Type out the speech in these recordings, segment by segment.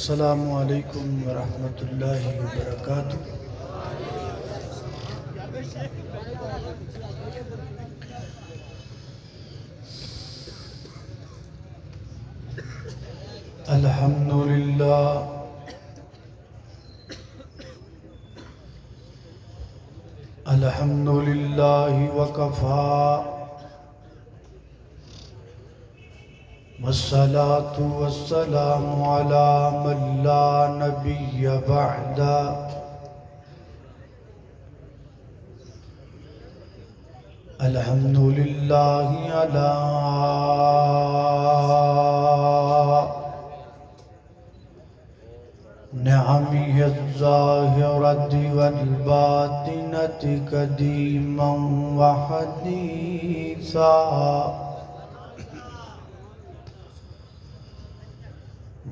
السلام علیکم ورحمۃ اللہ وبرکاتہ۔ الحمدللہ الحمدللہ وکفا والصلاة والسلام علی من لا نبی بعد۔ الحمدللہ علی نعمه الظاهرة والباطنة قديما وحديثا،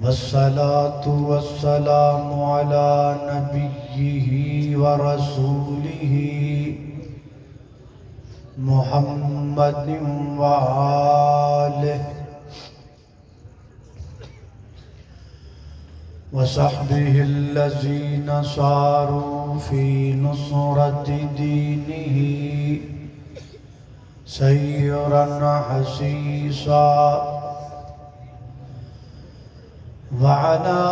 والصلاة والسلام على نبيه ورسوله محمد وآله وصحبه الذين صاروا في نصرة دينه سيرا حسيسا، وعلى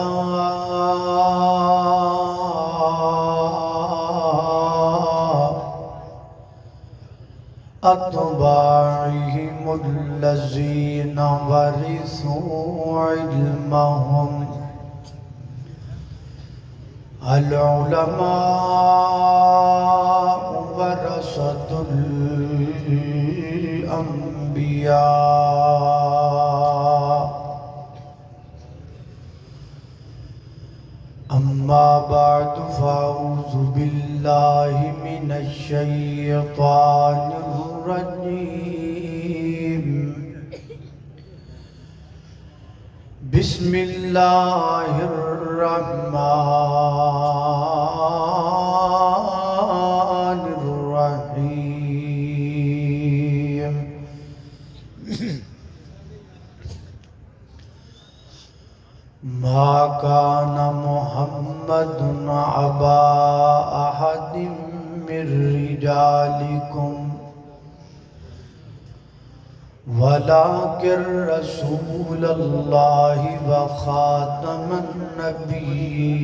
أتباعهم الذين ورثوا علمهم العلماء ورثة الأنبياء، أما بعد فأعوذ بالله من الشيطان الرجيم، بسم الله الرحمن الرحيم۔ ما كان محمد أبا أحد من رجالكم ولكن رسول الله وخاتم النبيين،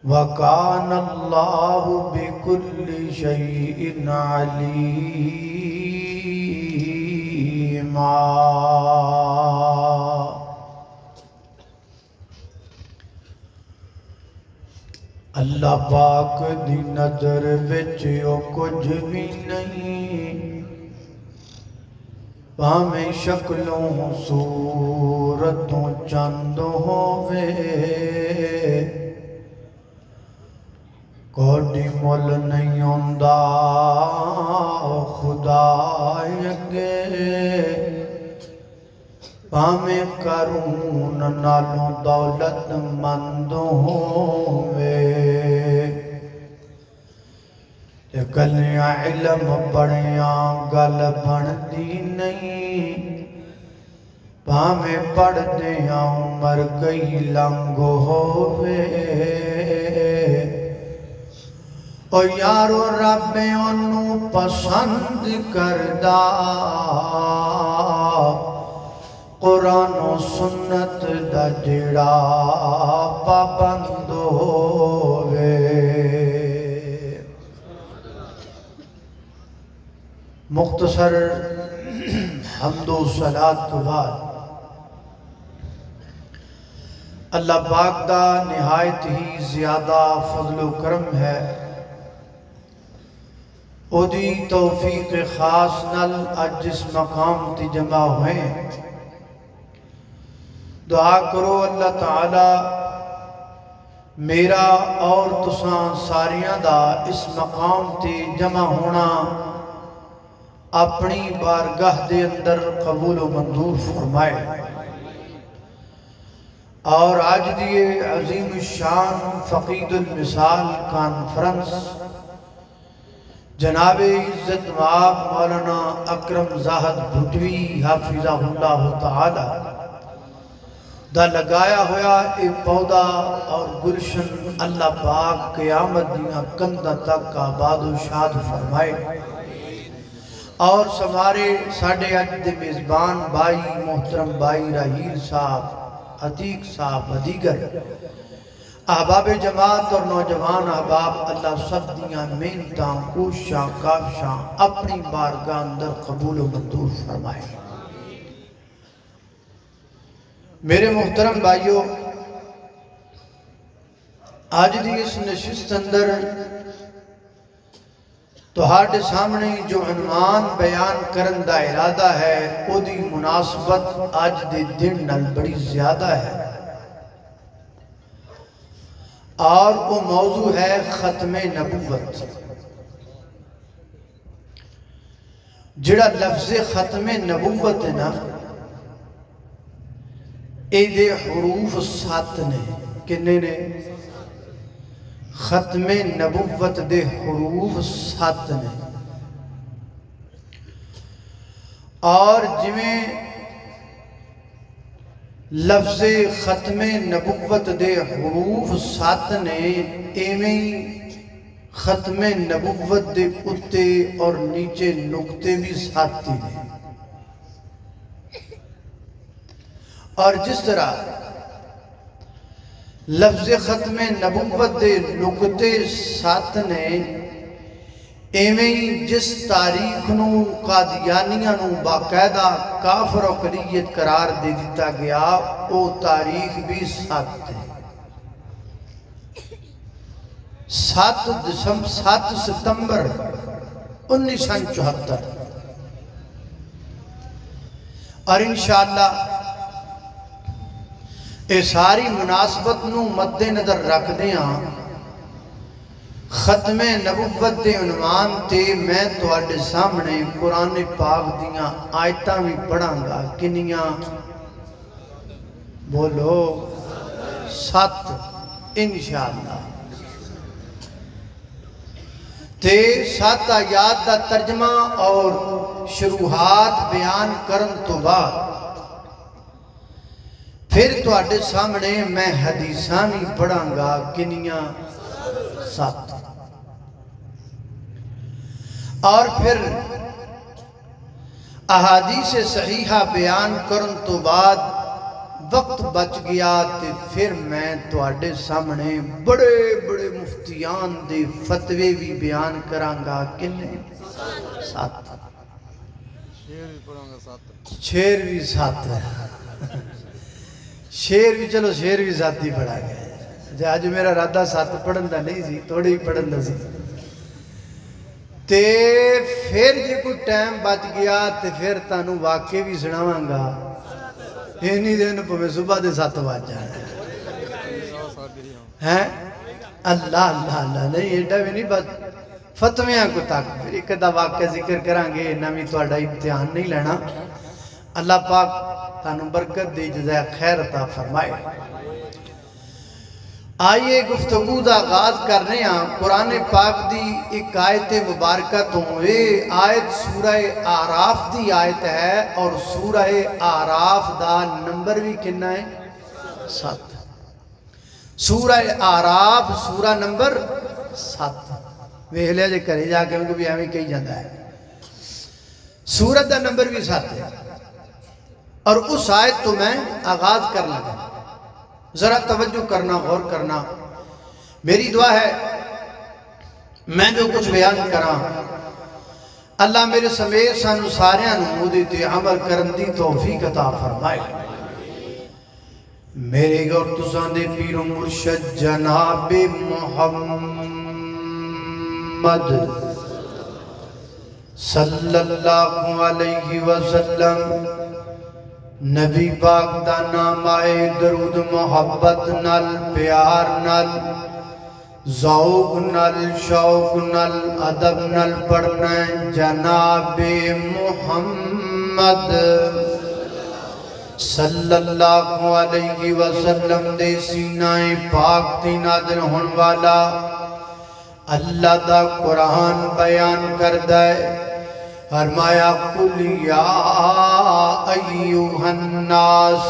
وكان الله بكل شيء عليما۔ اللہ پاک دی نظر وچ او کچھ بھی نہیں، پاویں شکلوں صورتوں چند ہووے، کوئی مل نہیں ہوندا خدا اگے، پاویں قارون نالوں دولت مند ہووے، گلیاں علم پڑھیاں گل بندی نہیں، پاویں پڑھدیاں عمر گئی لنگ ہووے، او یارو رب انہوں پسند کردا، قرآن و سنت دا جڑا پابند ہووے۔ مختصر حمد و صلاۃ تو بعد اللہ پاک دا نہایت ہی زیادہ فضل و کرم ہے، او دی توفیق خاص نال اج جس مقام تی جمع ہوئے، دعا کرو اللہ تعالی میرا اور تساں ساریاں دا اس مقام تے جمع ہونا اپنی بارگاہ دے اندر قبول و منظور فرمائے، اور آج دیئے عظیم الشان فقید المثال کانفرنس جناب عزت مآب مولانا اکرم زاہد بھٹوی حافظہ اللہ تعالی دا لگایا ہوا اے پودا اور گلشن اللہ پاک قیامت دیاں کندہ تک آباد و شاد فرمائے اور ساڑھے اج دے میزبان بائی محترم بائی راہیل صاحب عتیق صاحب و دیگر احباب جماعت اور نوجوان احباب اللہ سب دیاں محنتاں کوشاں کافشاں اپنی بارگاہ اندر قبول و منظور فرمائے۔ میرے محترم بھائیو، آج دی اس نشست اندر تہاڈے سامنے جو عنوان بیان کرن دا ارادہ ہے او دی مناسبت آج دے دن نال بڑی زیادہ ہے اور وہ موضوع ہے ختم نبوت۔ جڑا لفظ ختم نبوت ہے نا، اے دے حروف 7 نے، کنے نے؟ ختم نبوت دے حروف 7 نے، اور جویں لفظ ختم نبوت دے حروف 7 نے، ایویں ختم نبوت دے اتے اور نیچے نقطے بھی 7 نے۔ اور جس طرح لفظ ختم نبوت دے نقطے 7 نے، ایویں جس تاریخ نو قادیانیاں نو باقاعدہ کافر و قلیت قرار دے دیتا گیا، او تاریخ بھی 7 ہے۔ 7 ستمبر 1974، اور انشاءاللہ اے ساری مناسبت نو مد نظر رکھ دیاں ختم نبوت دے عنوان تے میں تواڈے سامنے قرآن پاک دیاں آیتاں بھی پڑھاں گا۔ کنیاں؟ بولو 7 انشاءاللہ۔ تے 7 آیات دا ترجمہ اور شروحات بیان کرن تو بعد پھر تواڈے سامنے میں حدیثاں بھی پڑھاں گا۔ کنیاں؟ 7۔ اور پھر احادیث صحیحہ بیان کرن تو بعد وقت بچ گیا تے پھر میں تواڈے سامنے بڑے بڑے مفتیان دے فتوے بھی بیان کراں گا۔ کنے؟ 7۔ شیر بھی 7 ہے، شیر بھی، چلو شیر بھی 7 ہی پڑھا گیا جی۔ آج میرا ارادہ 7 پڑھن دا نہیں سی، تھوڑی ہی پڑھن دا سی، تے پھر جی کوئی ٹائم بچ گیا تے پھر تانوں واقعے بھی سناواں گا۔ اینی دن پویں صبح دے 7 بج جانے ہیں۔ اللہ اللہ اللہ، نہیں ایڈا بھی نہیں، بس فتویاں کو تک پھر ایک دا واقعہ ذکر کریں گے، نہ بھی تہاڈا امتحان نہیں لینا۔ اللہ پاک تانوں برکت دے، جزائے خیر عطا فرمائے۔ آئیے گفتگو دا آغاز کرنے ہیں قرآن پاک دی ایک آیت مبارکہ تو۔ یہ آیت سورہ اعراف دی آیت ہے، اور سورہ اعراف دا نمبر بھی کنا ہے؟ 7۔ سورہ اعراف سورہ نمبر 7۔ ویکھ لیا جے کرے جا کے بھی ایویں کہی جاتا ہے۔ سورت دا نمبر بھی 7 ہے، اور اس آیت تو میں آغاز کر لگا۔ ذرا توجہ کرنا، غور کرنا۔ میری دعا ہے میں جو کچھ بیان کراں، اللہ میرے سمیت سانو ساریاں نوں اودے تے عمل کرن دی توفیق عطا فرمائے۔ میرے اور تساں دے پیر و مرشد جناب محمد صلی اللہ علیہ وسلم نبی پاک دا نام آئے، درود محبت نال، پیار نال، ذوق نال، شوق نال، ادب نال پڑھنا ہے۔ جناب محمد صلی اللہ علیہ وسلم دے سینہ پاک تے نازل ہون والا اللہ دا قرآن بیان کردہ ہے۔ فرمایا قل یا ایوہ الناس،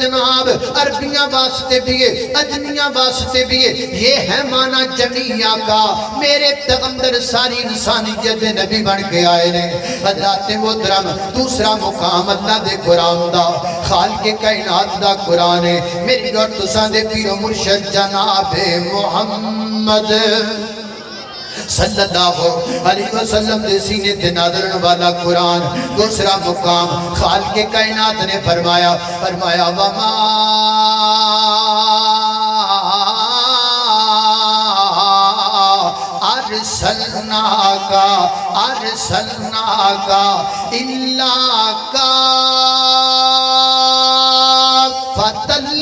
جناب عربیاں واسطے بھی ہے، اجمیاں واسطے بھی ہے، یہ ہے معنی جمیع کا۔ میرے پیغمبر ساری انسانیت دے نبی بن کے آئے نے۔ حضرات محترم دوسرا مقام اللہ دے قرآن دا، خالق کائنات دا قرآن ہے۔ میری اور تساں دے پیر و مرشد جناب محمد صلی اللہ علیہ وسلم دے سینے تے نازلن والا قرآن۔ دوسرا مقام خالق کائنات نے فرمایا وَمَا أَرْسَلْنَاكَ إِلَّا كَافَّةً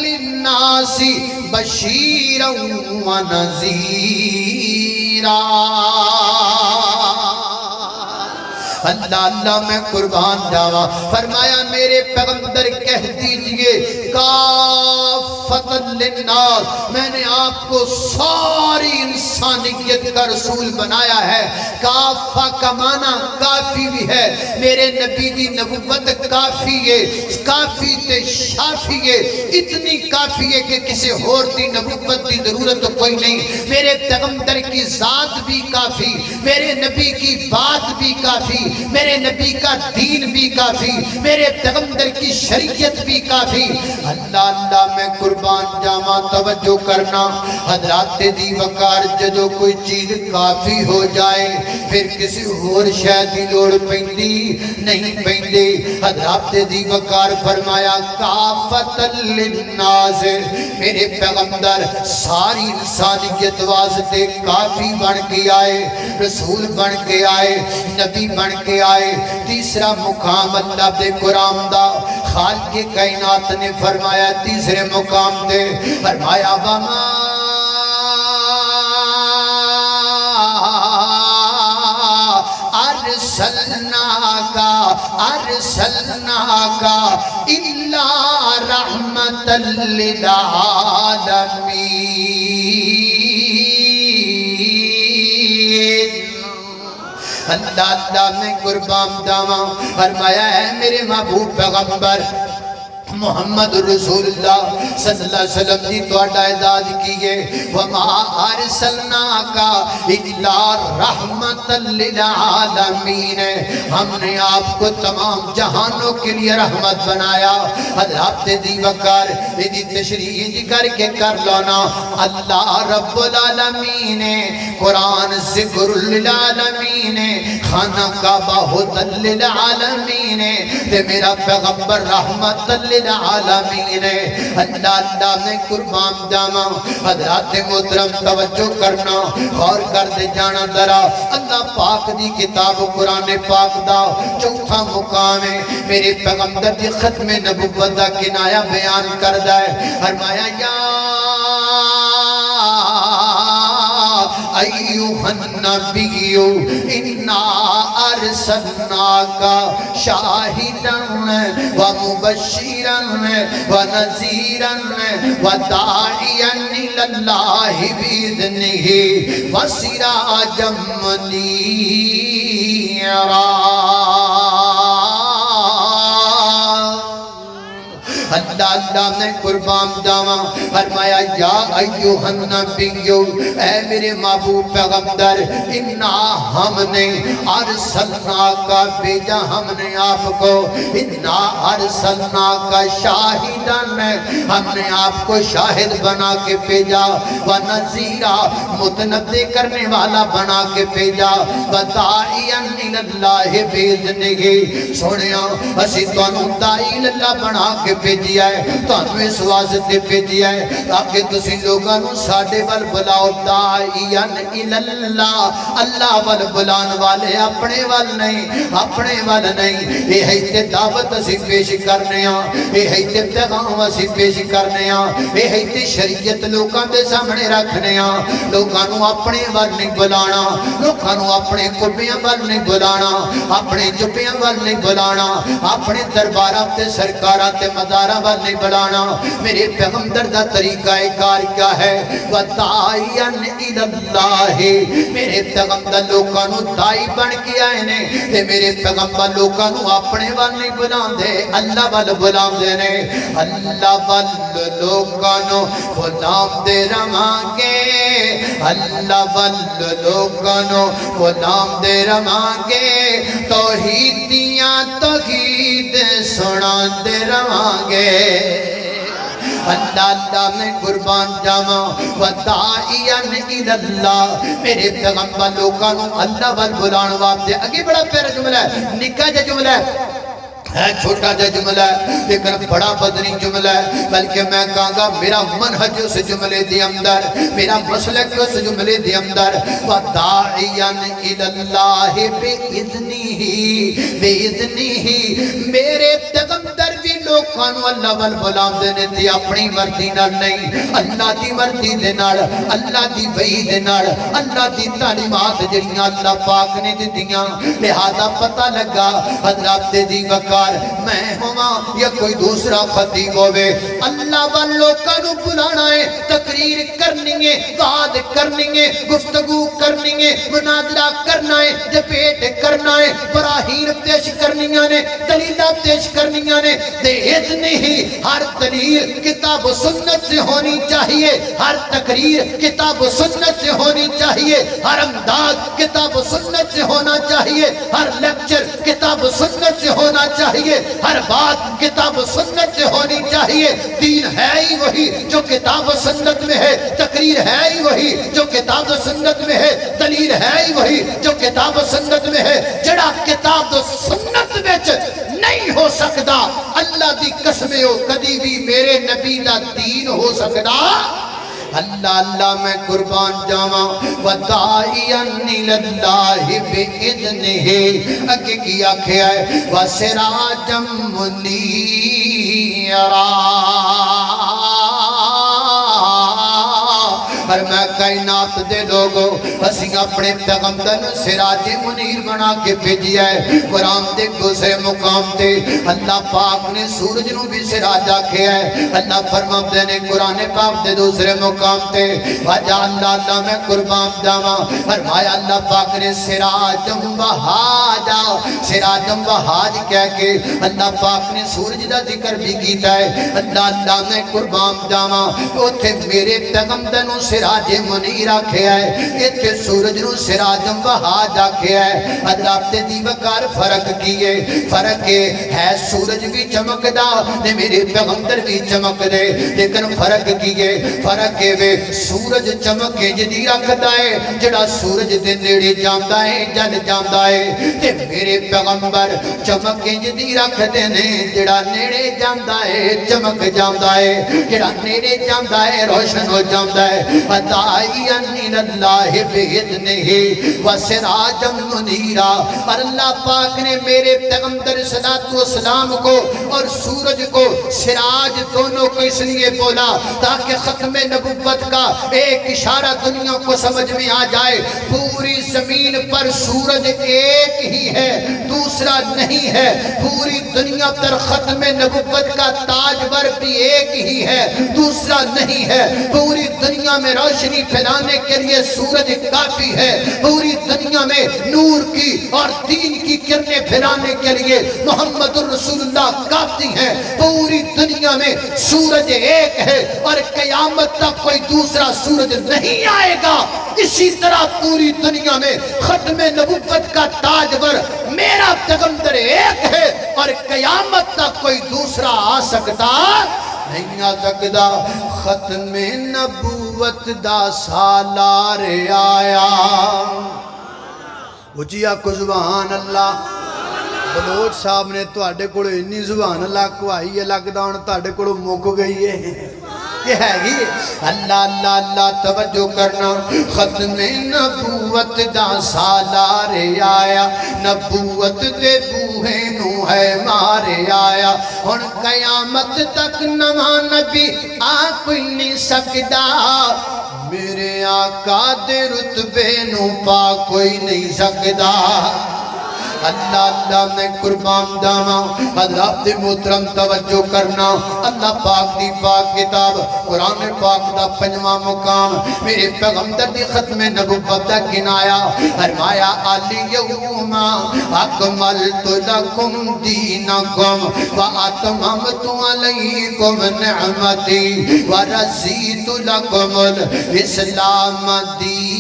لِلنَّاسِ بَشِيرًا وَنَذِيرًا۔ اللہ میں قربان جاواں، فرمایا میرے پیغمبر کہہ دیجئے کافۃ للناس، میں نے آپ کو ساری انسانیت کا رسول بنایا ہے۔ کافہ کا معنی کافی بھی ہے، میرے نبی دی نبوت کافی ہے، کافی تے شافی ہے، اتنی کافی ہے کہ کسی اور دی نبوت دی ضرورت کوئی نہیں۔ میرے پیغمبر کی ذات بھی کافی، میرے نبی کی بات بھی کافی، میرے نبی کا دین بھی کافی، میرے پیغمبر کی شریعت بھی کافی۔ اللہ میں قربان جاواں، توجہ کرنا حضرات دی وقار، جدو کوئی چیز کافی ہو جائے پھر کسی اور شے دی لوڑ پیندی نہیں پیندی۔ حضرات دی وقار فرمایا کافۃ للناس، میرے پیغمبر ساری انسانیت واسطے کافی بن کے آئے، رسول بن کے آئے، نبی بن کے آئے۔ تیسرا مقام اللہ دے قرآن دا، خالق کائنات نے فرمایا تیسرے مقام دے، فرمایا وَمَا أَرْسَلْنَاكَ إِلَّا رَحْمَةً لِلْعَالَمِينَ۔ اللہ میں قربان جاواں، فرمایا ہے میرے محبوب پیغمبر محمد رسول اللہ صلی اللہ علیہ وسلم جی تو اعداد کیے وَمَا أَرْسَلْنَاكَ إِلَّا رَحْمَةً لِلْعَالَمِينَ، ہم نے آپ کو تمام جہانوں کے لیے رحمت بنایا۔ حضرات دی وقار دی تشریح جی کر کے کر لونا، اللہ رب العالمین قرآن ذکر للعالمین، خانہ کعبہ ہدی للعالمین، تے میرا پیغمبر رحمت للعالمین۔ اللہ میں قربان جاواں، حضرات محترم توجہ کرنا، غور کر دے جانا ذرا۔ اللہ پاک دی کتاب قرآن پاک دا چوتھا مقام ہے، میرے پیغمبر دی ختم نبوت دا کنایا بیان کردہ ہے۔ فرمایا یا ایوہ النبی انا ارسلناک شاہدا ومبشرا ونذیرا وداعیا الاللہ باذنہ وسراجا منیرا۔ اللہ میں قربان جاواں، فرمایا یا ایوہ النبی، اے میرے محبوب پیغمبر، انا ہم نے ارسلناک بھیجا، ہم نے آپ کو، انا ارسلناک شاہداً، ہم نے آپ کو شاہد بنا کے بھیجا، ونذیرا متنبع کرنے والا بنا کے بھیجا، وداعیا الاللہ باذنہ، سنیا اسی تانوں داعی اللہ بنا کے بھیجیا ہے، تانوں اس واسطے بھیجیا ہے تاکہ تسی لوگاں نوں ساڈے ول بلاؤ، داعیا الاللہ، اللہ ول بلان والے اپنے ول نہیں، اپنے ول نہیں۔ یہ ہے تے دعوت اسی پیش کرنے ہاں، یہ ہے تے پیغام اسی پیش کرنے ہاں، یہ ہے تے شریعت لوگاں دے سامنے رکھنے ہاں۔ لوگاں نوں اپنے ول نہیں بلانا، لوگاں نوں اپنے قربیاں ول نہیں بلانا، اپنے جبیاں ول نہیں بلانا، اپنے درباراں تے سرکاراں تے مزاراں اللہ وال نہیں بلانا. میرے پیغمبر دا طریقہ کار کیا ہے؟ وَدَاعِيًا إِلَى اللَّهِ. میرے پیغمبر لوکاں نو دائی بن کے آئے نے تے میرے پیغمبر لوکاں نو اپنے وال نہیں بلاندے اللہ وال بلاندے نے. اللہ وال لوکاں نو بلاندے رہاں گے, اللہ وال لوکاں نو بلاندے رہاں گے, توحیدیاں توحید سناندے رہاں گے. اللہ اللہ میں قربان جاواں. وَدَاعِيًا إِلَى اللَّهِ. میرے پیغمبر لوکاں نو اللہ وال بلان واسطے اگے بڑا پیارا جملہ ہے, نکا جا جملہ ہے, چھوٹا جا جملہ ہے لیکن بڑا بدنی جملہ ہے. بلکہ میں کہاں گا میرا منہج اس جملے دی اندر, میرا مسلک اس جملے دی اندر. وَدَاعِيًا إِلَى اللَّهِ بِإِذْنِهِ بِإِذْنِهِ. میرے پیغمبر بھی لوکاں نو اللہ وال بلاندے نے تے اپنی مرضی نال نہیں, اللہ دی مرضی دے نال, اللہ دی وحی دے نال, اللہ دی تعلیمات جڑیاں اللہ پاک نے دتیاں. لہذا پتہ لگا حضرات دی وقار میں ہوا یا کوئی دوسرا خطیب ہوئے, اللہ وال لوکاں نو بلانا ہے, تقریر کرنی ہے, وعظ کرنی ہے, گفتگو کرنی ہے, مناظرہ کرنا ہے, ڈبیٹ کرنا ہے, براہین پیش کرنیاں نے, دلیلہ پیش کرنیاں نے. دیت نہیں, ہر دلیل کتاب و سنت سے ہونی چاہیے, ہر تقریر کتاب و سنت سے ہونی چاہیے, ہر انداز کتاب و سنت سے ہونا چاہیے, ہر لیکچر کتاب و سنت سے ہونا چاہیے, ہر بات کتاب و سنت سے ہونی چاہیے. دین ہے ہی وہی جو کتاب و سنت میں ہے, تقریر ہے ہی وہی جو کتاب و سنت میں ہے, دلیل ہے ہی وہی جو کتاب و سنت میں ہے. جڑا کتاب و سنت میں نہیں ہو سکتا اللہ دی قسمیں ہو کدی بھی میرے نبی دا دین ہو سکتا. اللہ اللہ میں قربان جاواں. وَدَاعِيًا إِلَى اللَّهِ بِإِذْنِهِ. اگے کی آکھیا ہے وَسِرَاجًا مُنِيرًا. اور میں کائنات دے لوگوں اسی اپنے پیغمبر سراج منیر بنا کے بھیجیا ہے. قرآن دے دوسرے مقام تے اللہ پاک نے سورج نو بھی سراج آکھیا ہے. اللہ فرماتے نے قرآن پاک دے دوسرے مقام تے وجہ اللہ اللہ میں قربان جاواں فرمایا اللہ پاک نے سراجم وہاجا, سراجم وہاج کہہ کے اللہ پاک نے سورج دا ذکر بھی کیتا ہے. اللہ اللہ میں قربان جاواں اوتھے میرے پیغمبر نو سراج منیر آکھیا ہے, ایتھے سورج نو سراجم وہاج آکھیا ہے. حضرات دی وقار فرق کیے, فرق ہے سورج بھی چمکدا تے میرے پیغمبر بھی چمک دے, لیکن فرق کیے, فرق وے سورج چمکے جدی رکھدا ہے جڑا سورج دے نیڑے جاندا ہے جل جاندا ہے, تے میرے پیغمبر چمکے جدی رکھ دے نے جڑا نیڑے جاندا ہے چمک جاندا ہے, جڑا نیڑے جاندا ہے روشن ہو جاندا ہے. وَدَاعِيًا إِلَى اللَّهِ بِإِذْنِهِ وَسِرَاجًا مُنِيرًا. اور اللہ پاک نے میرے پیغمبر صلی اللہ علیہ وسلم کو اور سورج کو سراج دونوں کو اس لیے بولا تاکہ ختم نبوت کا ایک اشارہ دنیا کو سمجھ میں آ جائے. پوری زمین پر سورج ایک ہی ہے, دوسرا نہیں ہے. پوری دنیا پر ختم نبوت کا تاجور بھی ایک ہی ہے, دوسرا نہیں ہے. پوری دنیا میں روشنی پھیلانے کے لیے سورج کافی ہے. پوری دنیا میں نور کی اور دین کی کرنیں پھیلانے کے لیے محمد الرسول اللہ کافی ہیں. پوری دنیا میں سورج ایک ہے اور قیامت تک کوئی دوسرا سورج نہیں آئے گا. اسی طرح پوری دنیا میں ختم نبوت کا تاجور میرا پیغمبر ایک ہے اور قیامت تک کوئی دوسرا آ سکتا نہیں آ سکتا. ختم نبوت دا سالار آیا. اجیا کو سبحان اللہ. بلوچ صاحب نے تواڈے کولوں اتنی سبحان اللہ کوائی ہے لگدا ہن تواڈے کولوں مک گئی ہے. یہ ہے گی اللہ اللہ اللہ توجہ کرنا. ختم نبوت دا سالار آیا, نبوت دے بوہے نو ہے مارے آیا. ہن قیامت تک نواں نبی آ کوئی نہیں سکدا, میرے آقا دے رتبے نو پا کوئی نہیں سکدا. اللہ اللہ میں قربان جاواں حضرات محترم توجہ کرنا اللہ پاک دی پاک کتاب قرآن پاک دا 5واں مقام میرے پیغمبر دی ختم نبوت دا گنایا فرمایا الیوم اکملت لکم دینکم واتممت علیکم نعمتی ورضیت لکم الاسلام دینا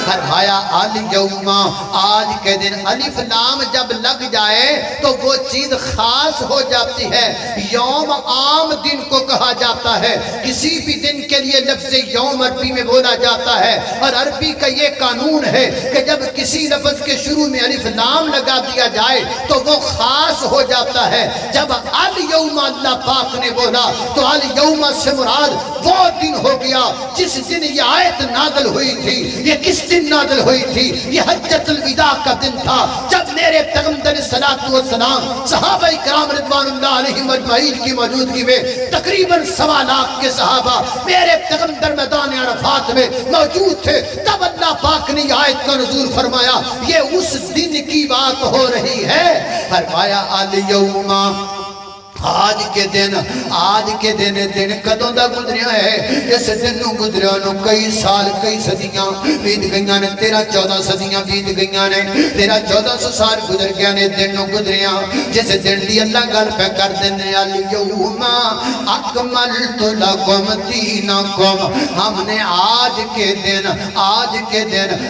فرمایا الیوم آج کے دن الف لام جب لگ جائے تو وہ چیز خاص ہو جاتی ہے یوم عام دن کو کہا جاتا ہے کسی بھی دن کے لیے لفظ یوم عربی میں بولا جاتا ہے اور عربی کا یہ قانون ہے کہ جب کسی لفظ کے شروع میں الف لام لگا دیا جائے تو وہ خاص ہو جاتا ہے جب الیوم اللہ پاک نے بولا تو الیوم سے مراد وہ دن ہو گیا جس دن یہ آیت نازل ہوئی تھی یہ کس دن نازل ہوئی تھی یہ حجۃ الوداع کا دن تھا جب میرے پیغمبر صلی اللہ علیہ وسلم صحابہ کرام رضوان اللہ علیہم اجمعین کی موجودگی میں تقریباً 1.25 لاکھ کے صحابہ میرے پیغمبر میدان عرفات میں موجود تھے تب اللہ پاک نے یہ آیت کا نزول فرمایا یہ اس دن کی بات ہو رہی ہے فرمایا الیوم آج کے دن کدوں دا گزریا ہے اس دن نو گزریا نو کئی سال کئی صدیاں بیت گئیاں نے 13-14 صدیاں بیت گئیاں نے 1300-1400 سال گزر گیا نے دن نو گزریا جس دن دی اللہ گل پہ کر دینے الیوم اکملت لکم دینکم ہم نے آج کے دن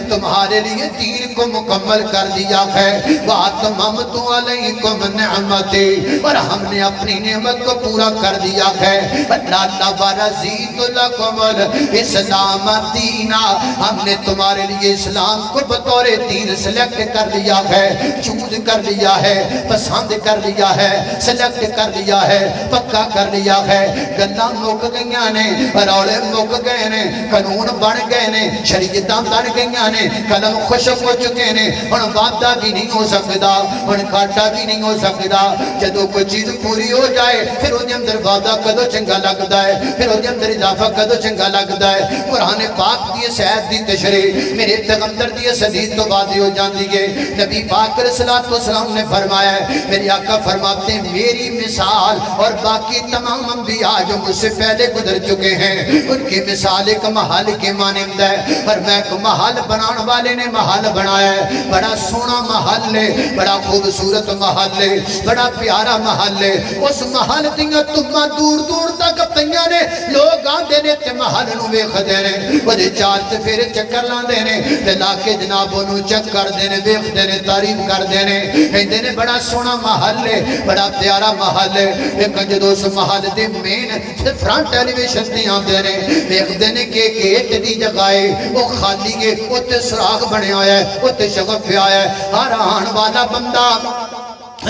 تمہارے لیے دین کو مکمل کر دیا ہے واتممت علیکم نعمتی اور ہم نے اپنی نعمت کو پورا کر دیا ہے اللہ ورضیت لکم الاسلام دینا ہم نے تمہارے لیے اسلام کو بطور دین سلیکٹ کر لیا ہے چوز کر لیا ہے پسند کر لیا ہے سلیکٹ کر لیا ہے پکا کر لیا ہے گلاں مک گئیاں نے رولے مک گئے نے قانون بن گئے نے شریعتاں بن گئیاں نے قلم خشک ہو چکے نے ہن وعدہ بھی نہیں ہو سکدا ہن گھاٹا بھی نہیں ہو سکدا جدوں کوئی چیز پوری ہو جائے پھر وہ دے اندر وعدہ کدو چنگا لگتا ہے پھر وہ دے اندر اضافہ کدو چنگا لگتا ہے قرآن پاک دی سعید دی تشریح میرے پیغمبر دی حدیث تو بعد ہو جاندی ہے نبی پاک علیہ السلام نے فرمایا ہے میرے آقا فرماتے ہیں میری مثال اور باقی تمام انبیاء جو مجھ سے پہلے گزر چکے ہیں ان کی مثال ایک محل کے مانند ہے پر میں ایک محل بنان والے نے محل بنایا ہے بڑا سونا محل ہے بڑا خوبصورت محل ہے بڑا پیارا محل ہے اس محل دیاں تمہ دور دور تک پئیاں نے لوگ آندے نے تے محل نو ویکھدے نے ودے چار تے پھر چکر لاندے نے تے لا کے جناب نو چک کر دے نے ویکھدے نے تعریف کر دے نے کہندے نے بڑا سونا محل ہے بڑا پیارا محل ہے لیکن جدوں اس محل دے مین فرنٹ ٹیلی ویژن تے آندے نے ویکھدے نے کہ گیٹ دی جگہ ہے او خالی ہے اوتے سراغ بنیا ہوا ہے اوتے شغف پیا ہے ہر آن والا بندہ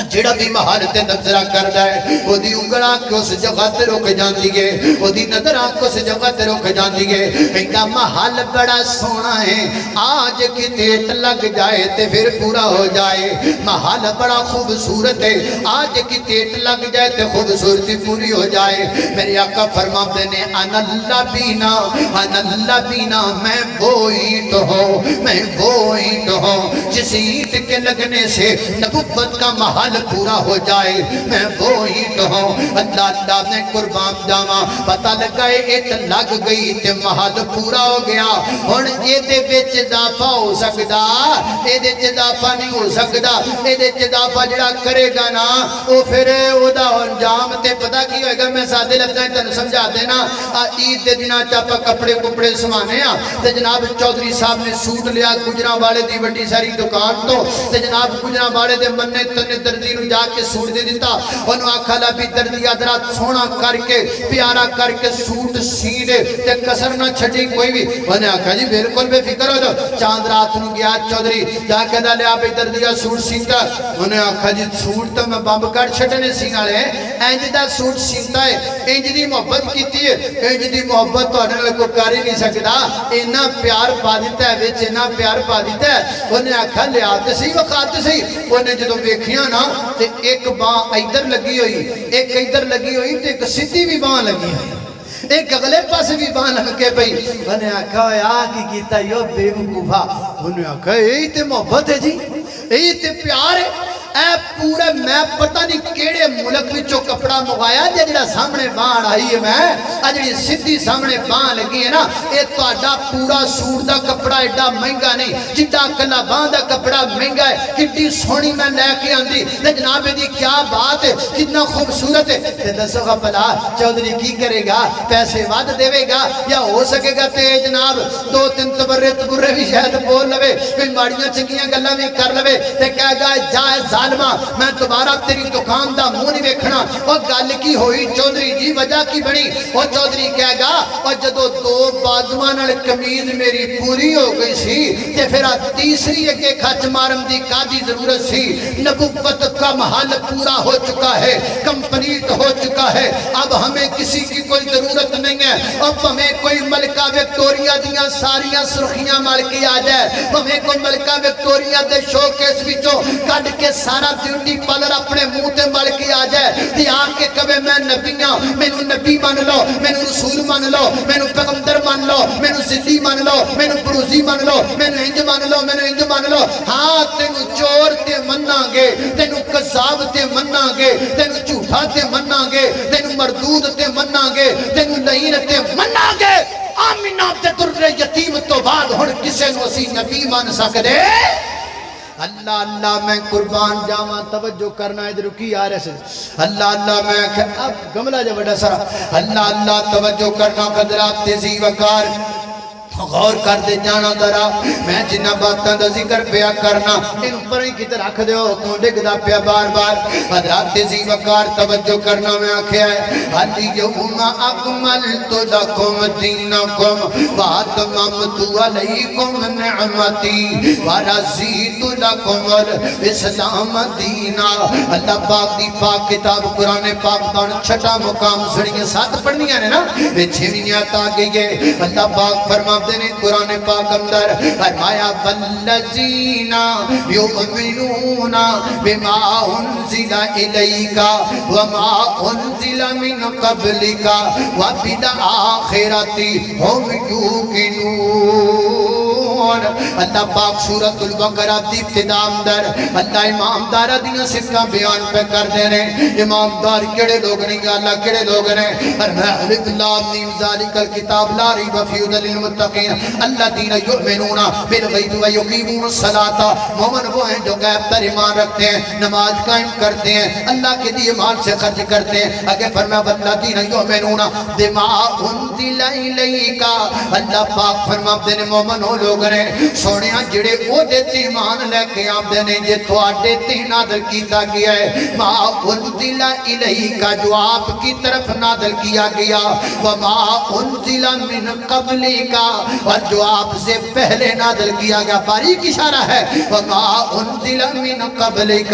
جڑا بھی محل تے نظرہ کردا ہے او دی انگل آنکھ اس جگہ تے رک جاندی ہے او دی نظر آنکھ اس جگہ تے رک جاندی ہے ایندا محل بڑا سونا ہے آج کی ڈیٹ لگ جائے تے پھر پورا ہو جائے محل بڑا خوبصورت ہے آج کی ڈیٹ لگ جائے تے خوبصورتی پوری ہو جائے میرے آقا فرماتے نے ان اللہ بینا میں وہ اینٹ ہوں جس اینٹ کے لگنے سے نبوت کا محل پورا ہو جائے میں وہ اینٹ ہوں اللہ نے قربان جاواں پتہ لگائے ایٹ لگ گئی تے محل پورا ہو گیا ہن اے دے وچ اضافہ ہو سکدا اے دے اضافہ نہیں ہو سکدا اے دے اضافہ جڑا کرے گا نا او پھر او دا انجام تے پتہ کی ہوئے گا میں سادے لفظاں تے سمجھا دینا عید دے دناں چاپا کپڑے سوانے ہاں تے جناب چودھری صاحب نے سوٹ لیا گجراں والے دی بڑی ساری دکان تو تے جناب گجراں والے دے مننے تنے دردی نو جا کے سوٹ دے دیتا انہوں آکھا لابی دردی ادرات سونا کر کے پیارا کر کے سوٹ سی دے تے کسر نہ چھٹی کوئی بھی انہوں آکھا جی بالکل بے فکر ہو جو چاند رات نو گیا چودھری جا کے دا لیا بے دردیا سوٹ سینتا انہوں آکھا جی سوٹ تو میں بمب کر چھٹنے سینا لے اینج دا سوٹ سینتا ہے اینج دی محبت کیتی ہے اینج دی محبت تو انہوں کو کاری نہیں سکتا اینا پیار پا دیتا ہے ویچ اینا پیار پا دیتا ہے انہوں آکھا لیا تے وقات سی انہوں جدو ویکھیاں نا ایک باں ادھر لگی ہوئی ایک ادھر لگی ہوئی تے ایک سیدھی بھی باں لگی ہوئی ایک اگلے پاس بھی بان لگے پئی انہیں آکھا آ کی کیتا یو بے وقوفا انہیں آکھا یہی تے محبت ہے جی یہی تے پیار ہے اے پورے میں پتہ نہیں کیڑے ملک وچوں کپڑا منگایا جڑا سامنے بان آئی ہے میں جڑی سیدھی سامنے بان لگی ہے نا اے تہاڈا پورا سوٹ دا کپڑا ایڈا مہنگا نہیں جڈا کلا بان دا کپڑا مہنگا ہے کتنی سونی میں لے کے آندی تے جناب دی کیا بات ہے کتنا خوبصورت ہے تے دسو گا بھلا چودھری کی کرے گا پیسے ود دے گا یا ہو سکے گا تے جناب دو تین تبرے بھی شاید بول لوے کوئی ماڑیاں چنگیاں گلاں بھی کر لوے تے کہے گا جا ظالما میں دوبارہ تیری دکان دا منہ نہیں ویکھنا او گل کی ہوئی چودھری جی وجہ کی بنی او چودھری کہے گا او جدو دو بازواں نال قمیض میری پوری ہو گئی سی تے پھر تیسری اگے کھچ مارن دی کادی ضرورت سی نبوت کا محل پورا ہو چکا ہے کمپلیٹ ہو چکا ہے اب ہمیں کسی کی کوئی ضرورت نہیں ہے اب ہمیں کوئی ملکہ وکٹوریا دیاں ساریاں سرخیاں مار کے آ جائے ہمیں کوئی ملکہ وکٹوریا دے شو کیس وچوں کڈ کے سارا بیوٹی پارلر اپنے منہ تے مل کے آ جائے تے آ کے کہے میں نبی ہاں مینوں نبی مان لو مینوں رسول مان لو مینوں پیغمبر مان لو مینوں صدیق مان لو مینوں بروزی مان لو مینوں انج مان لو مینوں انج مان لو ہاں تینوں چور تے مناں گے تینوں کذاب تے مناں گے تینوں جھوٹا تے مناں گے تینوں مردود تے مناں گے تینوں لعین تے مناں گے آمینہ تے در یتیم تو بعد ہن کسے نو اسی نبی مان سکدے اللہ اللہ میں قربان جاواں توجہ کرنا ادھر کی آ رہے سے اللہ اللہ میں اب گملہ جا بڑا سارا اللہ اللہ توجہ کرنا قدرات تیزی وقار غور کر دے جانا درا میں جنہ باتاں دا ذکر پیا کرنا ان پر ہی کی طرح رکھ دے ہو تو ڈگ دا پیا بار بار حضرات تیزی وقار توجہ کرنا میں آکھیا ہے حالی یوم اکملت لکم دینکم واتممت علیکم نعمتی ورزیت لکم الاسلام دینا اللہ پاک دی پاک کتاب قرآن پاک دان چھٹا مقام سڑیاں ساتھ پڑھنیاں نے نا بے چھوینیاں تا گئی ہے اللہ پاک فرما نے قرآن پاک اندر فرمایا والذین یؤمنون بما انزل الیک وما انزل من قبلک وبالآخرۃ هم یوقنون اللہ پاک سورۃ البقرہ دی ابتدا اندر اللہ امام دارہ دیاں صفات بیان پہ کر دے رہے امام دار کیڑے لوگ نہیں اللہ کیڑے لوگ نے فرمایا الف لام میم ذالک الکتاب لا ریب فیہ ھدی للمتقین الذین یؤمنون بالغیب ویقیمون الصلاۃ مومن وہ ہیں جو غیب پر ایمان رکھتے ہیں نماز قائم کرتے ہیں اللہ کے لیے مال سے خرچ کرتے ہیں آگے فرمایا والذین یؤمنون بما انزل الیک اللہ پاک فرماتے ہیں مومن ہو لوگ نے سونیا جڑے او دے ایمان لے کے آندے نے جے تواڈے تے نازل کیتا گیا ہے ما انزل الیک جو آپ کی طرف نازل کیا گیا وما انزل من قبلک اور جو آپ سے پہلے نازل کیا گیا باریک اشارہ ہے وما انزل من قبلک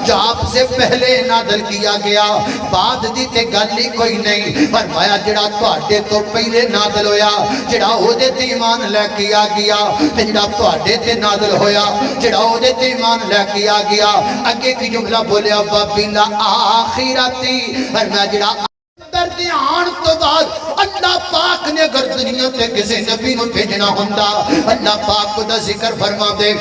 جو آپ سے پہلے نازل کیا گیا بعد دی تے گل ہی کوئی نہیں فرمایا جڑا تواڈے تو پہلے نازل ہویا جڑا او دے تے ایمان لے کے آ گیا تے جڑا تواڈے تے نازل ہویا جڑا او دے تے ایمان لے کے آ گیا اگے کی جملہ بولیا وبلا آخرتی فرمایا جڑا دردی آن تو بعد اللہ پاک نے اگر دنیا تے کسی نبی نو بھیجنا ہوندا اللہ پاک کو دا ذکر فرما دے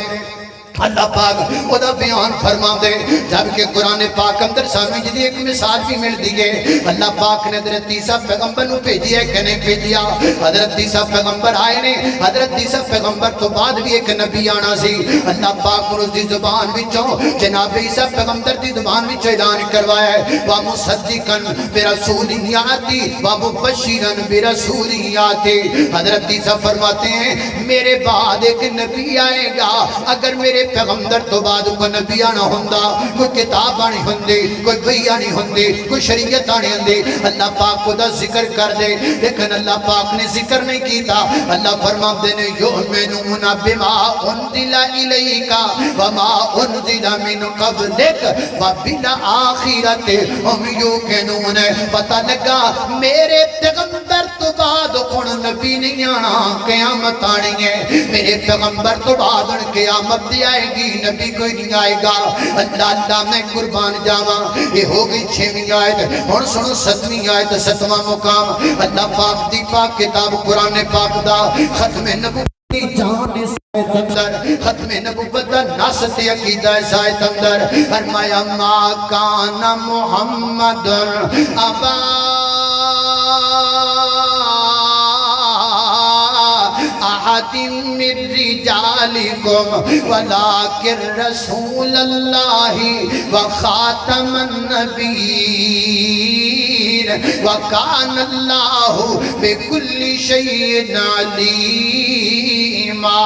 اللہ پاک وہ دا بیان فرما دے جبکہ قرآن پاک اندر سامنے جدی ایک مثال بھی مل دیئے اللہ پاک نے حضرت عیسیٰ پیغمبر نو بھیجیا ہے کہ نہیں بھیجیا حضرت عیسیٰ پیغمبر آئے نے حضرت عیسیٰ پیغمبر تو بعد بھی ایک نبی آنا سی اللہ پاک نے اس دی زبان وچوں جناب عیسیٰ پیغمبر دی زبان وچوں اعلان کروایا ہے وَمُصَدِّقًا بِرَسُولٍ يَأْتِي وَمُبَشِّرًا بِرَسُولٍ يَأْتِي حضرت عیسیٰ فرماتے ہیں میرے بعد ایک نبی آئے گا اگر میرے پیغمبر تو بعد کوئی نبی آنا ہوندہ کوئی کتاب آنی ہوندی کوئی وحی آنی ہوندی کوئی شریعت آنی ہوندی اللہ پاک کو دا ذکر کر دے لیکن اللہ پاک نے ذکر نہیں کیتا اللہ فرما دینے یؤمنون بما انزل الیک وما انزل من قبلک وبالآخرۃ هم یوقنون پتہ لگا میرے پیغمبر تو بعد کون نبی نہیں آنا قیامت آنی ہے میرے پیغمبر تو بعد قیامت دی آئے گی نبی کوئی نہیں آئے گا اللہ اللہ میں قربان جاواں یہ ہو گئی 6ویں آیت ہن سنو 7ویں آیت 7واں مقام اللہ پاک دی پاک کتاب قرآن پاک دا ختم نبوت جان سائت اندر ختم نبوت دا ناست عقیدہ سائت اندر فرمایا ما کان محمد ابا احد من رجالکم ولکن رسول اللہ وخاتم النبیین وکان اللہ بکل شیء علیما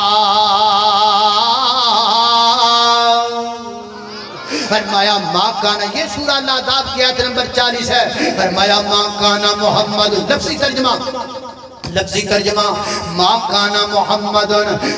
فرمایا ما کانا یہ سورہ العذاب کی آیت نمبر 40 ہے فرمایا ما کانا محمد لفظی ترجمہ ما کانا محمد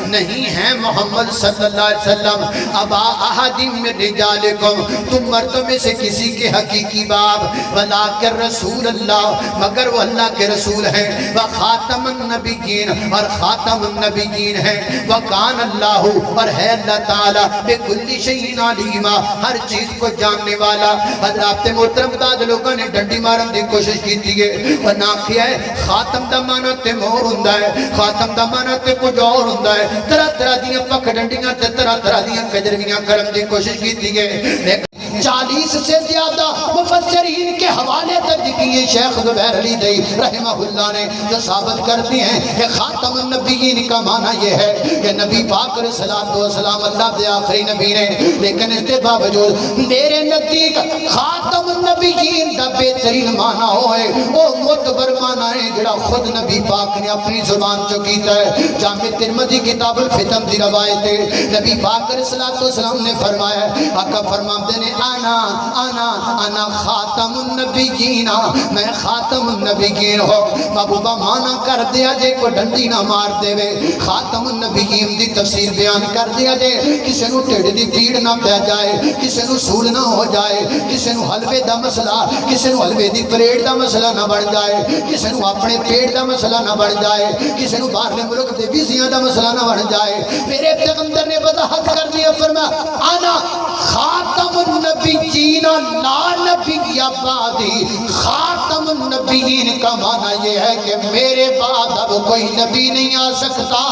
نہیں ہے محمد صلی اللہ علیہ وسلم ابا احد من رجالکم تم مردوں میں سے کسی کے حقیقی باپ ولیکن رسول اللہ مگر وہ اللہ کے رسول ہیں وخاتم النبیین اور خاتم النبیین ہیں وکان اللہ اور ہے اللہ تعالی بکل شیء علیما ہر چیز کو جاننے والا حضرات محترم بعض لوگوں نے ڈنڈی مارن دی کوشش کی تھی اور نہ کیا ہے خاتم دا معنی تے مہر ہوندا ہے خاتم دا معنی تے کچھ اور ہوندا ہے طرح طرح دیاں پک ڈنڈیاں تے طرح طرح دیاں کجرویاں کرن دی کوشش کیتی گئے 40 سے زیادہ مفسرین کے حوالے درج کیے شیخ زبیر علی دئی رحمہ اللہ نے جو ثابت کرتے ہیں کہ خاتم النبیین کا معنی یہ ہے کہ نبی پاک علیہ الصلوۃ والسلام اللہ دے آخری نبی نے لیکن اس کے باوجود میرے نزدیک خاتم النبیین دا بہترین معنی ہوئے وہ معتبر معنی ہے جڑا خود نبی پاک نے اپنی زبان چو کیتا ہے جامع ترمذی کتاب الفتن دی روایت ہے نبی پاک علیہ الصلوۃ والسلام نے فرمایا آقا فرماتے ہیں انا خاتم النبیین میں خاتم النبیین ہو محبوبہ مانا کر دیا جے کو ڈنڈی نہ مار دے وے خاتم النبیین دی تفسیر بیان کر دیا جے کسے نو ٹھڈ دی پیڑ نہ پہ جائے کسے نو سول نہ ہو جائے کسے نو حلوے دا مسئلہ کسے نو حلوے دی پلیٹ دا مسئلہ نہ بن جائے کسے نو اپنے پیٹ دا مسئلہ نہ بن جائے کسے نو باہر ملک دے ویزیاں دا مسئلہ نہ بن جائے میرے پیغمبر نے وضاحت کر دیا فرمایا انا خاتم النبیین لا نبی بعدی خاتم النبیین کا معنی یہ ہے کہ میرے بعد اب کوئی نبی نہیں آ سکتا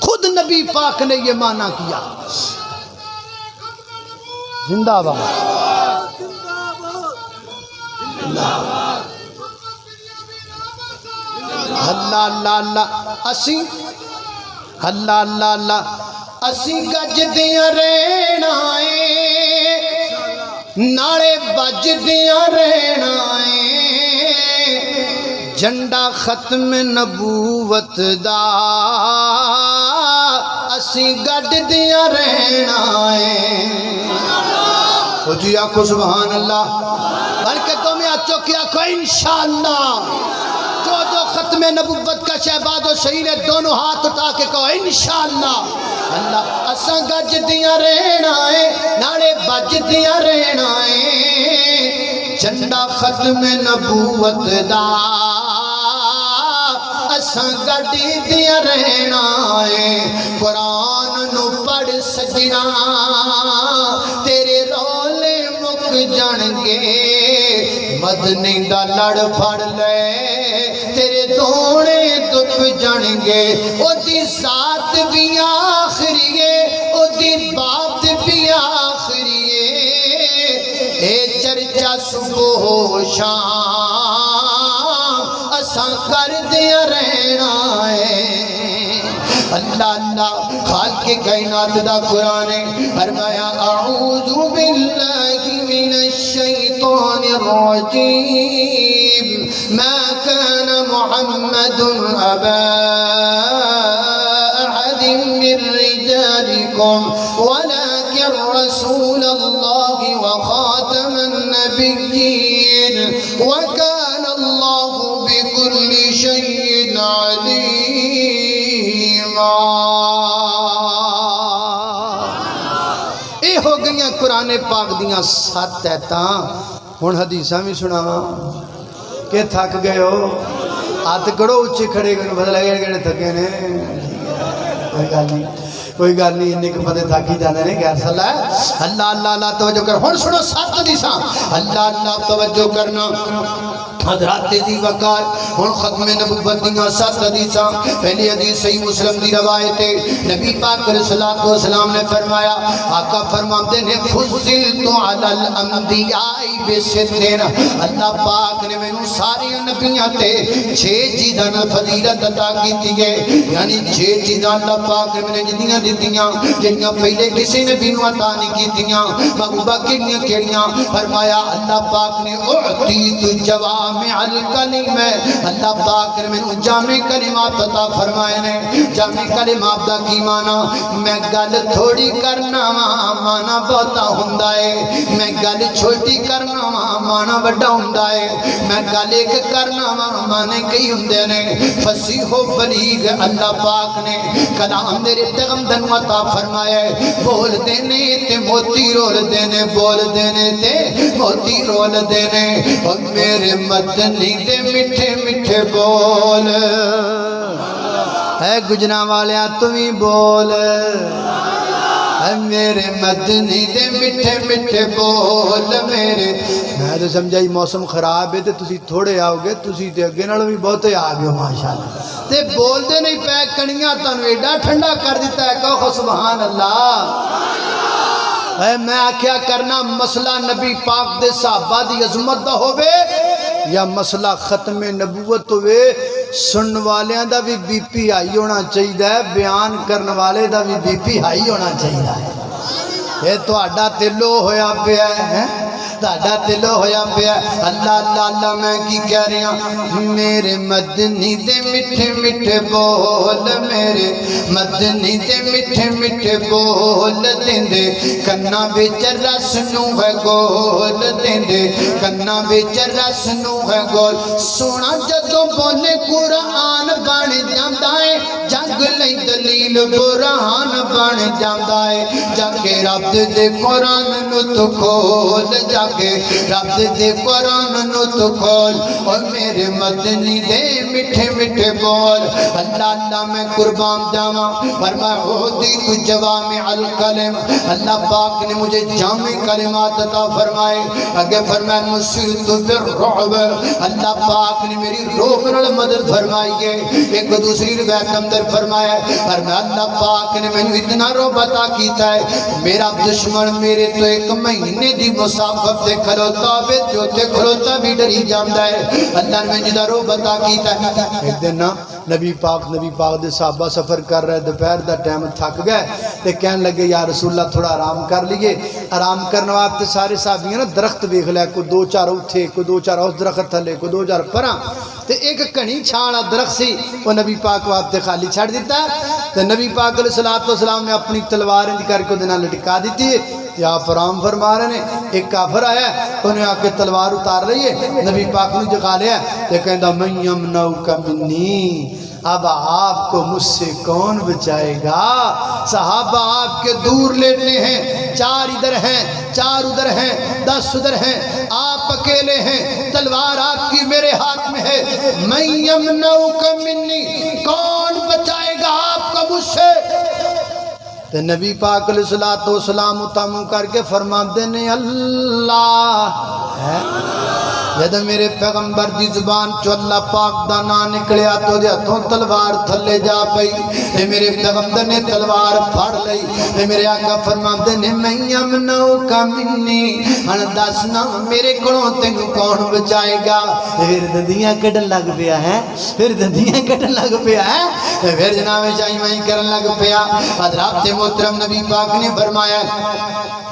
خود نبی پاک نے یہ معنی کیا زندہ باد اللہ اللہ اللہ اللہ اللہ اللہ اسی گج دیاں رہنا نالے بج دیاں رہنا جھنڈا ختم نبوت دا اسی گج دیاں رہنا جی آکھو سبحان اللہ بلکہ تمہیں آچو کیا کو انشاءاللہ جو ختم نبوت کا شہباد و شہید نے دونوں ہاتھ اٹھا کے کہو انشاءاللہ اللہ اساں گج دیاں رہنا نالے بج دیاں رہنا جھنڈا ختم نبوت دا اساں گج دیاں رہنا قرآن نو پڑھ سجنا تیرے رولے مک جان گے مدنی دا لڑ پھڑ لے تیرے دونے دکھ جانگے او دی ذات بھی آخریے او دی بات بھی آخریے اے چرچا صبح و شام اساں کر دیا رہنا ہے اللہ اللہ خالق کائنات دا قرآن فرمایا اعوذ باللہ من الشیطان الرجیم ما كان محمد أبا أحد من رجالكم ولكن رسول الله وخاتم النبيين وكان الله بكل شيء عليما اے ہو گئیاں قرآن پاک دیاں 7 آیتاں ہن حدیثاں بھی سناواں کہ تھک گئے ہو ہاتھ کرو اچھے کھڑے کرو پتہ لگے کہ تھکے نے کوئی گل نہیں انہیں کہ پتہ تھک ہی جانے نے غیر صلاح اللہ اللہ اللہ توجہ کر ہن سنو 7 حدیثاں اللہ اللہ توجہ کرنا حضرات دی وقار ہن ختم نبوت دیاں 7 حدیثاں پہلی حدیث صحیح مسلم دی روایت ہے نبی پاک علیہ الصلوۃ والسلام نے فرمایا آقا فرماتے ہیں فضلت علی الانبیاء بستین اللہ پاک نے مینوں سارے نبیاں تے 6 چیزاں نال فضیلت عطا کیتی ہے یعنی 6 چیزاں اللہ پاک نے مینوں جدیاں دتیاں جڑیاں پہلے کسی نبی نوں عطا نہیں کیتیاں محبوبہ کیڑیاں کیڑیاں فرمایا اللہ پاک نے اعطیت جوامع الکلم اللہ پاک نے مینوں جامع کلمات عطا فرمائے نے جامع کلمات دا کی معنی میں گل تھوڑی کرنا وا معنی بہتا ہوندا ہے میں گل چھوٹی کرنا وا معنی بڑا ہوندا ہے میں گل ایک کرنا وا معنی کئی ہوندے نے فصیح و بلیغ اللہ پاک نے کلام میرے پیغمبر عطا فرمایا ہے بول دینے تے موتی رول دینے بول دینے تے موتی رول دینے اور میرے مدنی تے میٹھے میٹھے بول اے گجرا والیاں تمہیں بول اے میرے مدنی دے میٹھے میٹھے بول میرے میں تو سمجھائی موسم خراب ہے تے تسی تھوڑے آؤ گے تسی تے اگے نال بھی بہتے آ گئے ماشاءاللہ تے بول دے نہیں پے کنیاں تانوں ایڈا ٹھنڈا کر دیتا ہے کہو سبحان اللہ اے میں آکھیا کرنا مسئلہ نبی پاک دے صحابہ دی عظمت دا ہووے یا مسئلہ ختم نبوت ہوئے سن والیاں دا بھی بی پی آئی ہونا چاہیے بیان کرن والے دا بھی بی پی آئی ہونا چاہیے یہ تو آڈا تلو ہویا پیا ہے تاڈا دلو ہویا پیا اللہ اللہ اللہ میں کی کہہ رہی ہوں میرے مدنی دے میٹھے میٹھے بول میرے مدنی دے میٹھے میٹھے بول دیندے کنا وچ رس نو ہے گول دیندے کنا وچ رس نو ہے گول سونا جدوں بولے قرآن بن جاندا ہے جگ لئی دلیل برہان بن جاندا ہے جا کے رب دے قرآن نو تو کھول جا کے رب دے قرآن نو تو کھول اور میرے مدنی دے میٹھے میٹھے بول اللہ اللہ میں قربان جاواں فرمایا ہوتی تو جوامع الکلم اللہ پاک نے مجھے جامع کلمات عطا فرمائے آگے فرمایا نصرت بالرعب اللہ پاک نے میری روح نال مدد فرمائی ہے ایک دوسری روایت اندر فرمایا اللہ پاک نے میں اتنا روب عطا کیتا ہے میرا دشمن میرے تو 1 مہینے دی مسافت تے کھلوتا وے جو تے کھلوتا بھی ڈری جاندا ہے اللہ نے مجھے روب عطا کیتا ہے ایک دن نبی پاک دے صحابہ سفر کر رہے دوپہر دا ٹائم تھک گئے تے کہنے لگے یا رسول اللہ تھوڑا آرام کر لیے آرام کرنے واسطے سارے صحابیاں نا درخت دیکھ لیا کوئی 2-4 اٹھے کوئی 2-4 اس درخت تھلے کوئی 2-4 پراں تے ایک کھنی چھاڑا درخت سی وہ نبی پاک واسطے خالی چھڑ دیتا تے نبی پاک علیہ السلام نے اپنی تلوار انج کر کے دنا لٹکا دیتی ہے یا فرام فرما رہے ہیں ایک کافر آیا انہیں آ کے تلوار اتار رہی ہے نبی پاک نے جگا لیا تے کہندا من یمنعک منی اب آپ کو مجھ سے کون بچائے گا صحابہ آپ کے دور لیٹے ہیں 4 ادھر ہیں 4 ادھر ہیں 10 ادھر ہیں آپ اکیلے ہیں تلوار آپ کی میرے ہاتھ میں ہے من یمنعک منی کون بچائے گا آپ کو مجھ سے تو نبی پاک علیہ السلام اتاموں کر کے فرماتے ہیں اللہ جب میرے پیغمبر دی زبان چو اللہ پاک دا نا نکلیا تو دے ہتھوں تلوار تھلے جا پئی تے میرے پیغمبر نے تلوار پھڑ لئی تے میرے آقا فرماتے ہیں میں یمنعک منی ہن دسنا میرے کولوں تینوں کون بچائے گا پھر دندیاں کڈن لگ پیا ہے پھر دندیاں کڈن لگ پیا ہے پھر جناب چائی میں کرن لگ پیا حضرات محترم نبی پاک نے فرمایا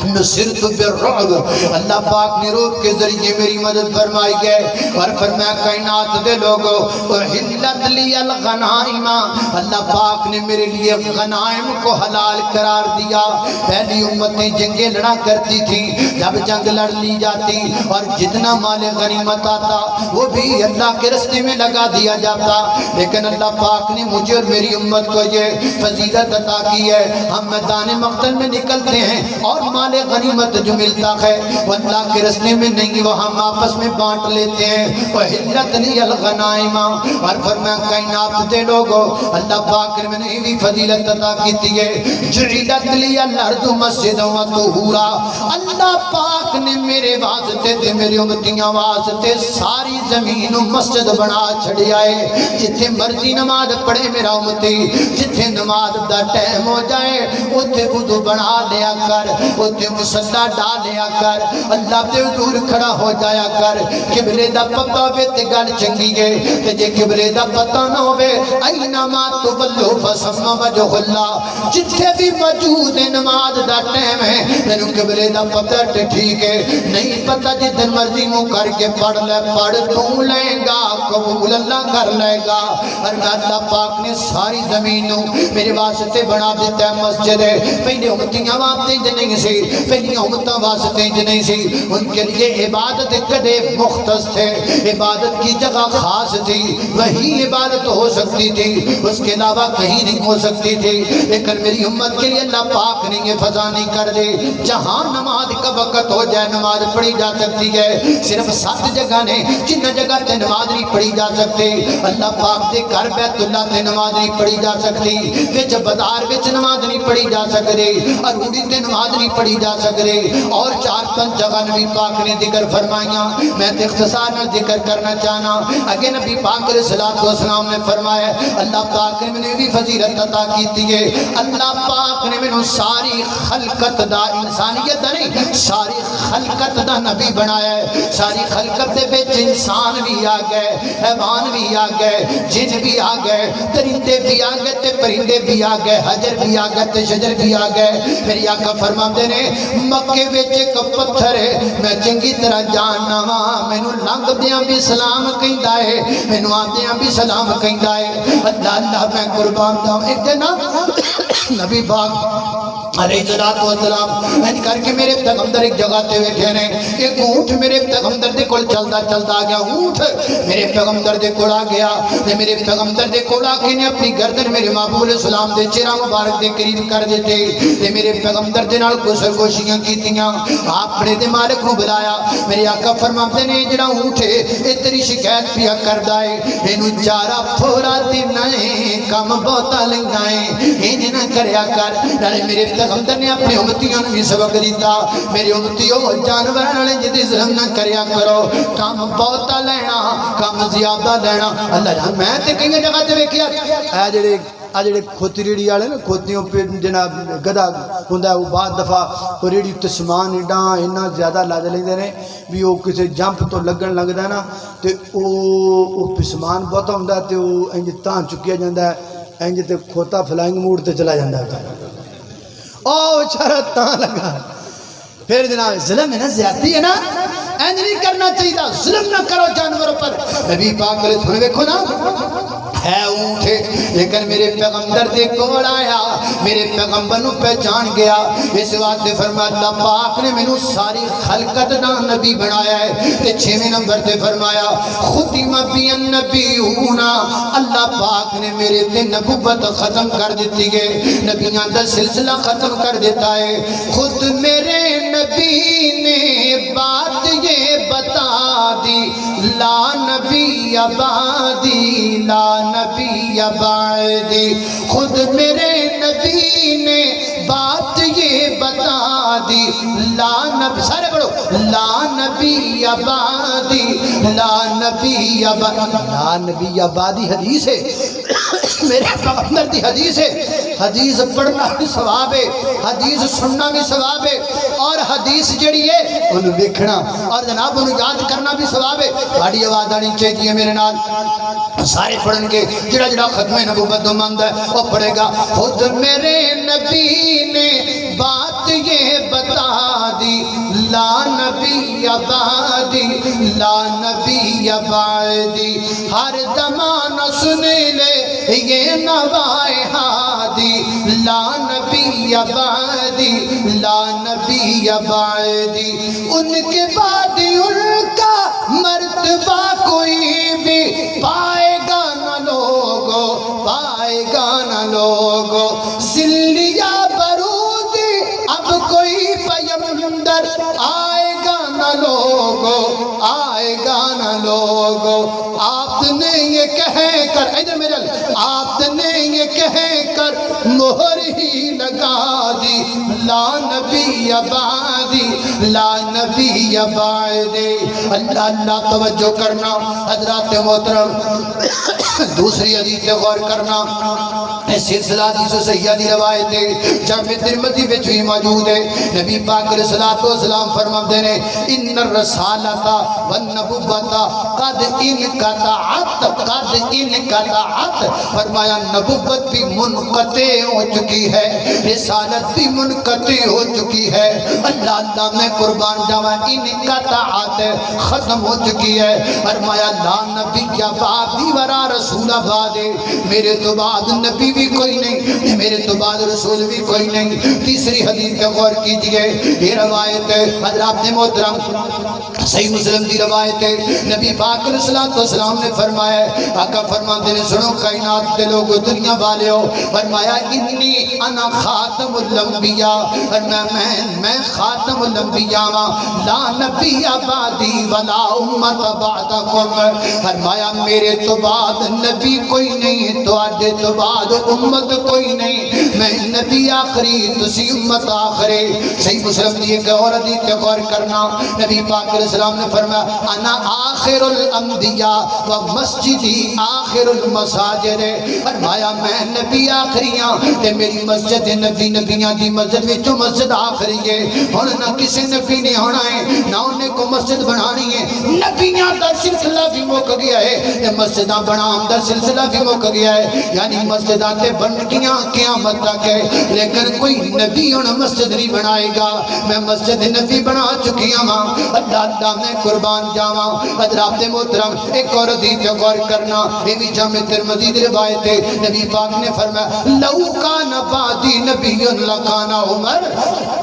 نصرت بالرعب اللہ پاک نے روح کے ذریعے میری مدد فرمائی گئے اور فرمایا کائنات دے لوگوں احلت لی الغنائم اللہ پاک نے میرے لیے غنائم کو حلال قرار دیا پہلی امتیں جنگیں لڑا کرتی تھی جب جنگ لڑ لی جاتی اور جتنا مال غنیمت آتا وہ بھی اللہ کے راستے میں لگا دیا جاتا لیکن اللہ پاک نے مجھے اور میری امت کو یہ فضیلت عطا کی ہے ہم میدان مقتل میں نکلتے ہیں اور مال غنیمت جو ملتا ہے وہ اللہ کے راستے میں نہیں وہ ہم آپس میں بانٹ لیتے ہیں وحلت لی الغنائم اور فرمایا کائنات دے لوگو اللہ پاک نے میں بھی فضیلت عطا کی ہے جعلت لی الارض مسجدا و طہورا اللہ پاک نے میرے واسطے تے میری امتیاں واسطے ساری زمین مسجد بنا چھڑیا ہے جتھے مرضی نماز پڑھے میرا امتی جتھے نماز دا ٹائم ہو جائے اتھے وضو بنا لیا کر اتھے مصلی ڈالیا کر اللہ دے حضور کھڑا ہو جایا کر قبلے دا پتہ ہوے تے گل چنگی ہے تے جے قبلے دا پتہ نہ ہوے اینما تولوا فثم وجہ اللہ جتھے بھی موجود ہے نماز دا ٹائم ہے تینوں قبلے دا پتہ تے ٹھیک ہے نہیں پتہ جتن مرضی منہ کر کے پڑھ لے پڑھ تو لے گا قبول اللہ کر لے گا اور اللہ پاک نے ساری زمین میرے واسطے بنا دیتا ہے مسجد ہے پہلے امتیاں واسطے نہیں سی پہلی امتاں واسطے نہیں سی ان کے لیے عبادت کدے مختص تھے عبادت کی جگہ خاص تھی وہی عبادت ہو سکتی تھی اس کے علاوہ کہیں نہیں ہو سکتی تھی لیکن میری امت کے لیے اللہ پاک نے یہ فضا نہیں کر دے جہاں نماز کا وقت ہو جائے نماز پڑھی جا سکتی ہے صرف 7 جگہ نے جن جگہ تے نماز نہیں پڑھی جا سکتی اللہ پاک دے گھر بیت اللہ تے نماز نہیں پڑھی جا سکتی وچ بازار وچ نماز نہیں پڑھی جا سکتی اروڑی تے نماز نہیں پڑھی جا سکتی اور 4-5 جگہ نبی پاک نے ذکر فرمائیاں میں تے اختصار میں ذکر کرنا چاہنا اگے نبی پاک علیہ الصلوۃ والسلام نے فرمایا اللہ پاک نے مجھے بھی فضیلت عطا کی ہے اللہ پاک نے مینوں ساری خلقت دا انسانیت دا نہیں ساری خلقت دا نبی بنایا ہے ساری خلقت دے وچ انسان بھی آ گئے حیوان بھی آ گئے جن بھی آ گئے درندے بھی آ گئے تے پرندے بھی آ گئے حجر بھی آ گئے تے شجر بھی آ گئے میری آقا فرماندے نے مکے وچ ایک پتھر ہے میں چنگی طرح جاننا وا مینوں لنگدیاں بھی سلام کہندا ہے مینوں آندیاں بھی سلام کہندا ہے اللہ اللہ میں قربان جاواں ایک دن نبی پاک علیہ السلام میں کر کے میرے پیغمبر ایک جگہ تے بیٹھے نے ایک اونٹ میرے پیغمبر دے کول چلدا چلدا گیا اونٹ میرے پیغمبر دے کول آ گیا تے میرے پیغمبر دے کول آ کے نے اپنی گردن میرے محبوب علیہ السلام دے چہرہ مبارک دے قریب کر دیتے تے میرے پیغمبر دے نال کوئی سرگوشیاں کیتیاں اپنے دے مالک نو بلایا میرے آقا فرماتے نے جڑا اونٹ ہے اے تیری شکایت پیا کردا ہے اینو چارہ تھوڑا دینا ہے کم بہتا لینا ہے انج نہ کریا کر نالے میرے پیغمبر نے اپنے امتیوں نے سبق دیتا میرے امتیوں جانوراں نال جدی ظلم نہ کریا کرو کم بہتا لینا کم زیادہ لینا اللہ جان میں تے کئی جگہ تے ویکھیا اے جڑے کھوتی ریڑی والے نا کھوتیوں پہ جناب گدا ہوندا ہے وہ بعد دفعہ وہ ریڑی تے سامان ایڈاں اتنا زیادہ لاد لیندے نے بھی وہ کسی جمپ تو لگن لگدا ہے نا تے او سامان بہت ہوندا تے وہ انج تاں چکیا جاندا ہے انج تے کھوتا فلائنگ موڈ تے چلا جاندا ہے او بیچارہ تاں لگا پھر جناب ظلم ہے نا زیادتی ہے نا اینج نہیں کرنا چاہیے ظلم نہ کرو جانوروں پر نبی پاک علیہ السلام دیکھو نا ہے اونٹ لیکن میرے پیغمبر دے کول آیا میرے پیغمبر نو پہچان گیا اس واسطے فرمایا اللہ پاک نے مینوں ساری خلقت دا نبی بنایا ہے تے 6ویں نمبر تے فرمایا ختم بی النبیون اللہ پاک نے میرے تے نبوت ختم کر دیتی ہے نبیاں دا سلسلہ ختم کر دیتا ہے خود میرے نبی نے بات یہ بتا دی لا نبی آبادی لا نبی بعدی خود میرے نبی نے بات یہ بتا دی لا نبی سارے پڑھو لا نبی بعدی لا نبی بعدی لا نبی بعدی حدیث ہے میرے پیغمبر دی حدیث ہے حدیث پڑھنا بھی ثواب ہے حدیث سننا بھی ثواب ہے اور حدیث جڑی ہے انہوں دیکھنا اور جناب انہوں یاد کرنا بھی ثواب ہے بڑی آواز آنی چاہیے میرے نال سارے پڑھن کے جڑا جڑا ختم نبوت مند ہے وہ پڑھے گا خود میرے نبی نے بات یہ بتا دی لا نبی بعدی لا نبی بعدی ہر زمانہ سن لے یہ نوائے ہادی لا نبی بعدی لا نبی بعدی ان کے بعد ان کا مرتبہ کوئی بھی پائے گا نہ لوگو پائے گا نہ لوگو سلیا برودی اب کوئی پیغمبر آئے گا نہ لوگو آئے گا نہ لوگو آپ نے یہ کہہ کر ادھر میرے آپ نے یہ کہہ کر مہر ہی لگا دی لا نبی بعدی لا نبی بعدی اللہ اللہ توجہ کرنا حضرات محترم دوسری حدیث پہ غور کرنا سلسلہ حدیث سیدہ دی روایت ہے جامع ترمذی میں بھی موجود ہے نبی پاک علیہ الصلوۃ والسلام فرماتے ہیں ان الرسالۃ والنبوۃ قد انقطعت فرمایا نبوت بھی منقطع ہو چکی ہے رسالت بھی منقطع ہو چکی ہے اللہ اللہ میں قربان جاواں انقطعت ختم ہو چکی ہے فرمایا لا نبی بعدی ورا رسول بعد میرے تو بعد نبی بھی کوئی نہیں میرے تو بعد رسول بھی کوئی نہیں تیسری حدیث پہ غور کیجئے یہ روایت ہے حضرات محترم صحیح مسلم دی روایت ہے نبی پاک علیہ الصلوۃ والسلام نے فرمایا آقا فرماتے ہیں سنو کائنات کے لوگ دنیا والے ہو فرمایا انی انا خاتم الانبیاء میں خاتم الانبیاء لا نبی بعدی ولا امت بعدکم فرمایا میرے تو بعد نبی کوئی نہیں تو آدھے تو بعد امت کوئی نہیں میں نبی آخری تسی امت آخری صحیح مسلم دی ایک اور حدیث پہ غور کرنا نبی پاک علیہ السلام نے فرمایا انا آخر الانبیاء و مسجدی آخر المساجد فرمایا میں نبی آخری ہاں تے میری مسجد نبی نبیاں دی مسجد وچوں مسجد آخری ہے ہن نہ کسی نبی نے ہونا ہے نہ انہیں کو مسجد بنانی ہے نبیاں دا سلسلہ بھی مک گیا ہے تے مسجداں بنان دا سلسلہ بھی مک گیا ہے یعنی مسجداں تے بن گیاں قیامت تک ہے لیکن کوئی نبی ہن مسجد نہیں بنائے گا میں مسجد نبی بنا چکی ہاں اللہ اللہ میں قربان جاواں حضرات محترم ایک اور حدیث پہ غور کرنا یہ بھی جامع ترمذی کی روایت ہے نبی پاک نے فرمایا لو کان بعدی نبی لکان عمر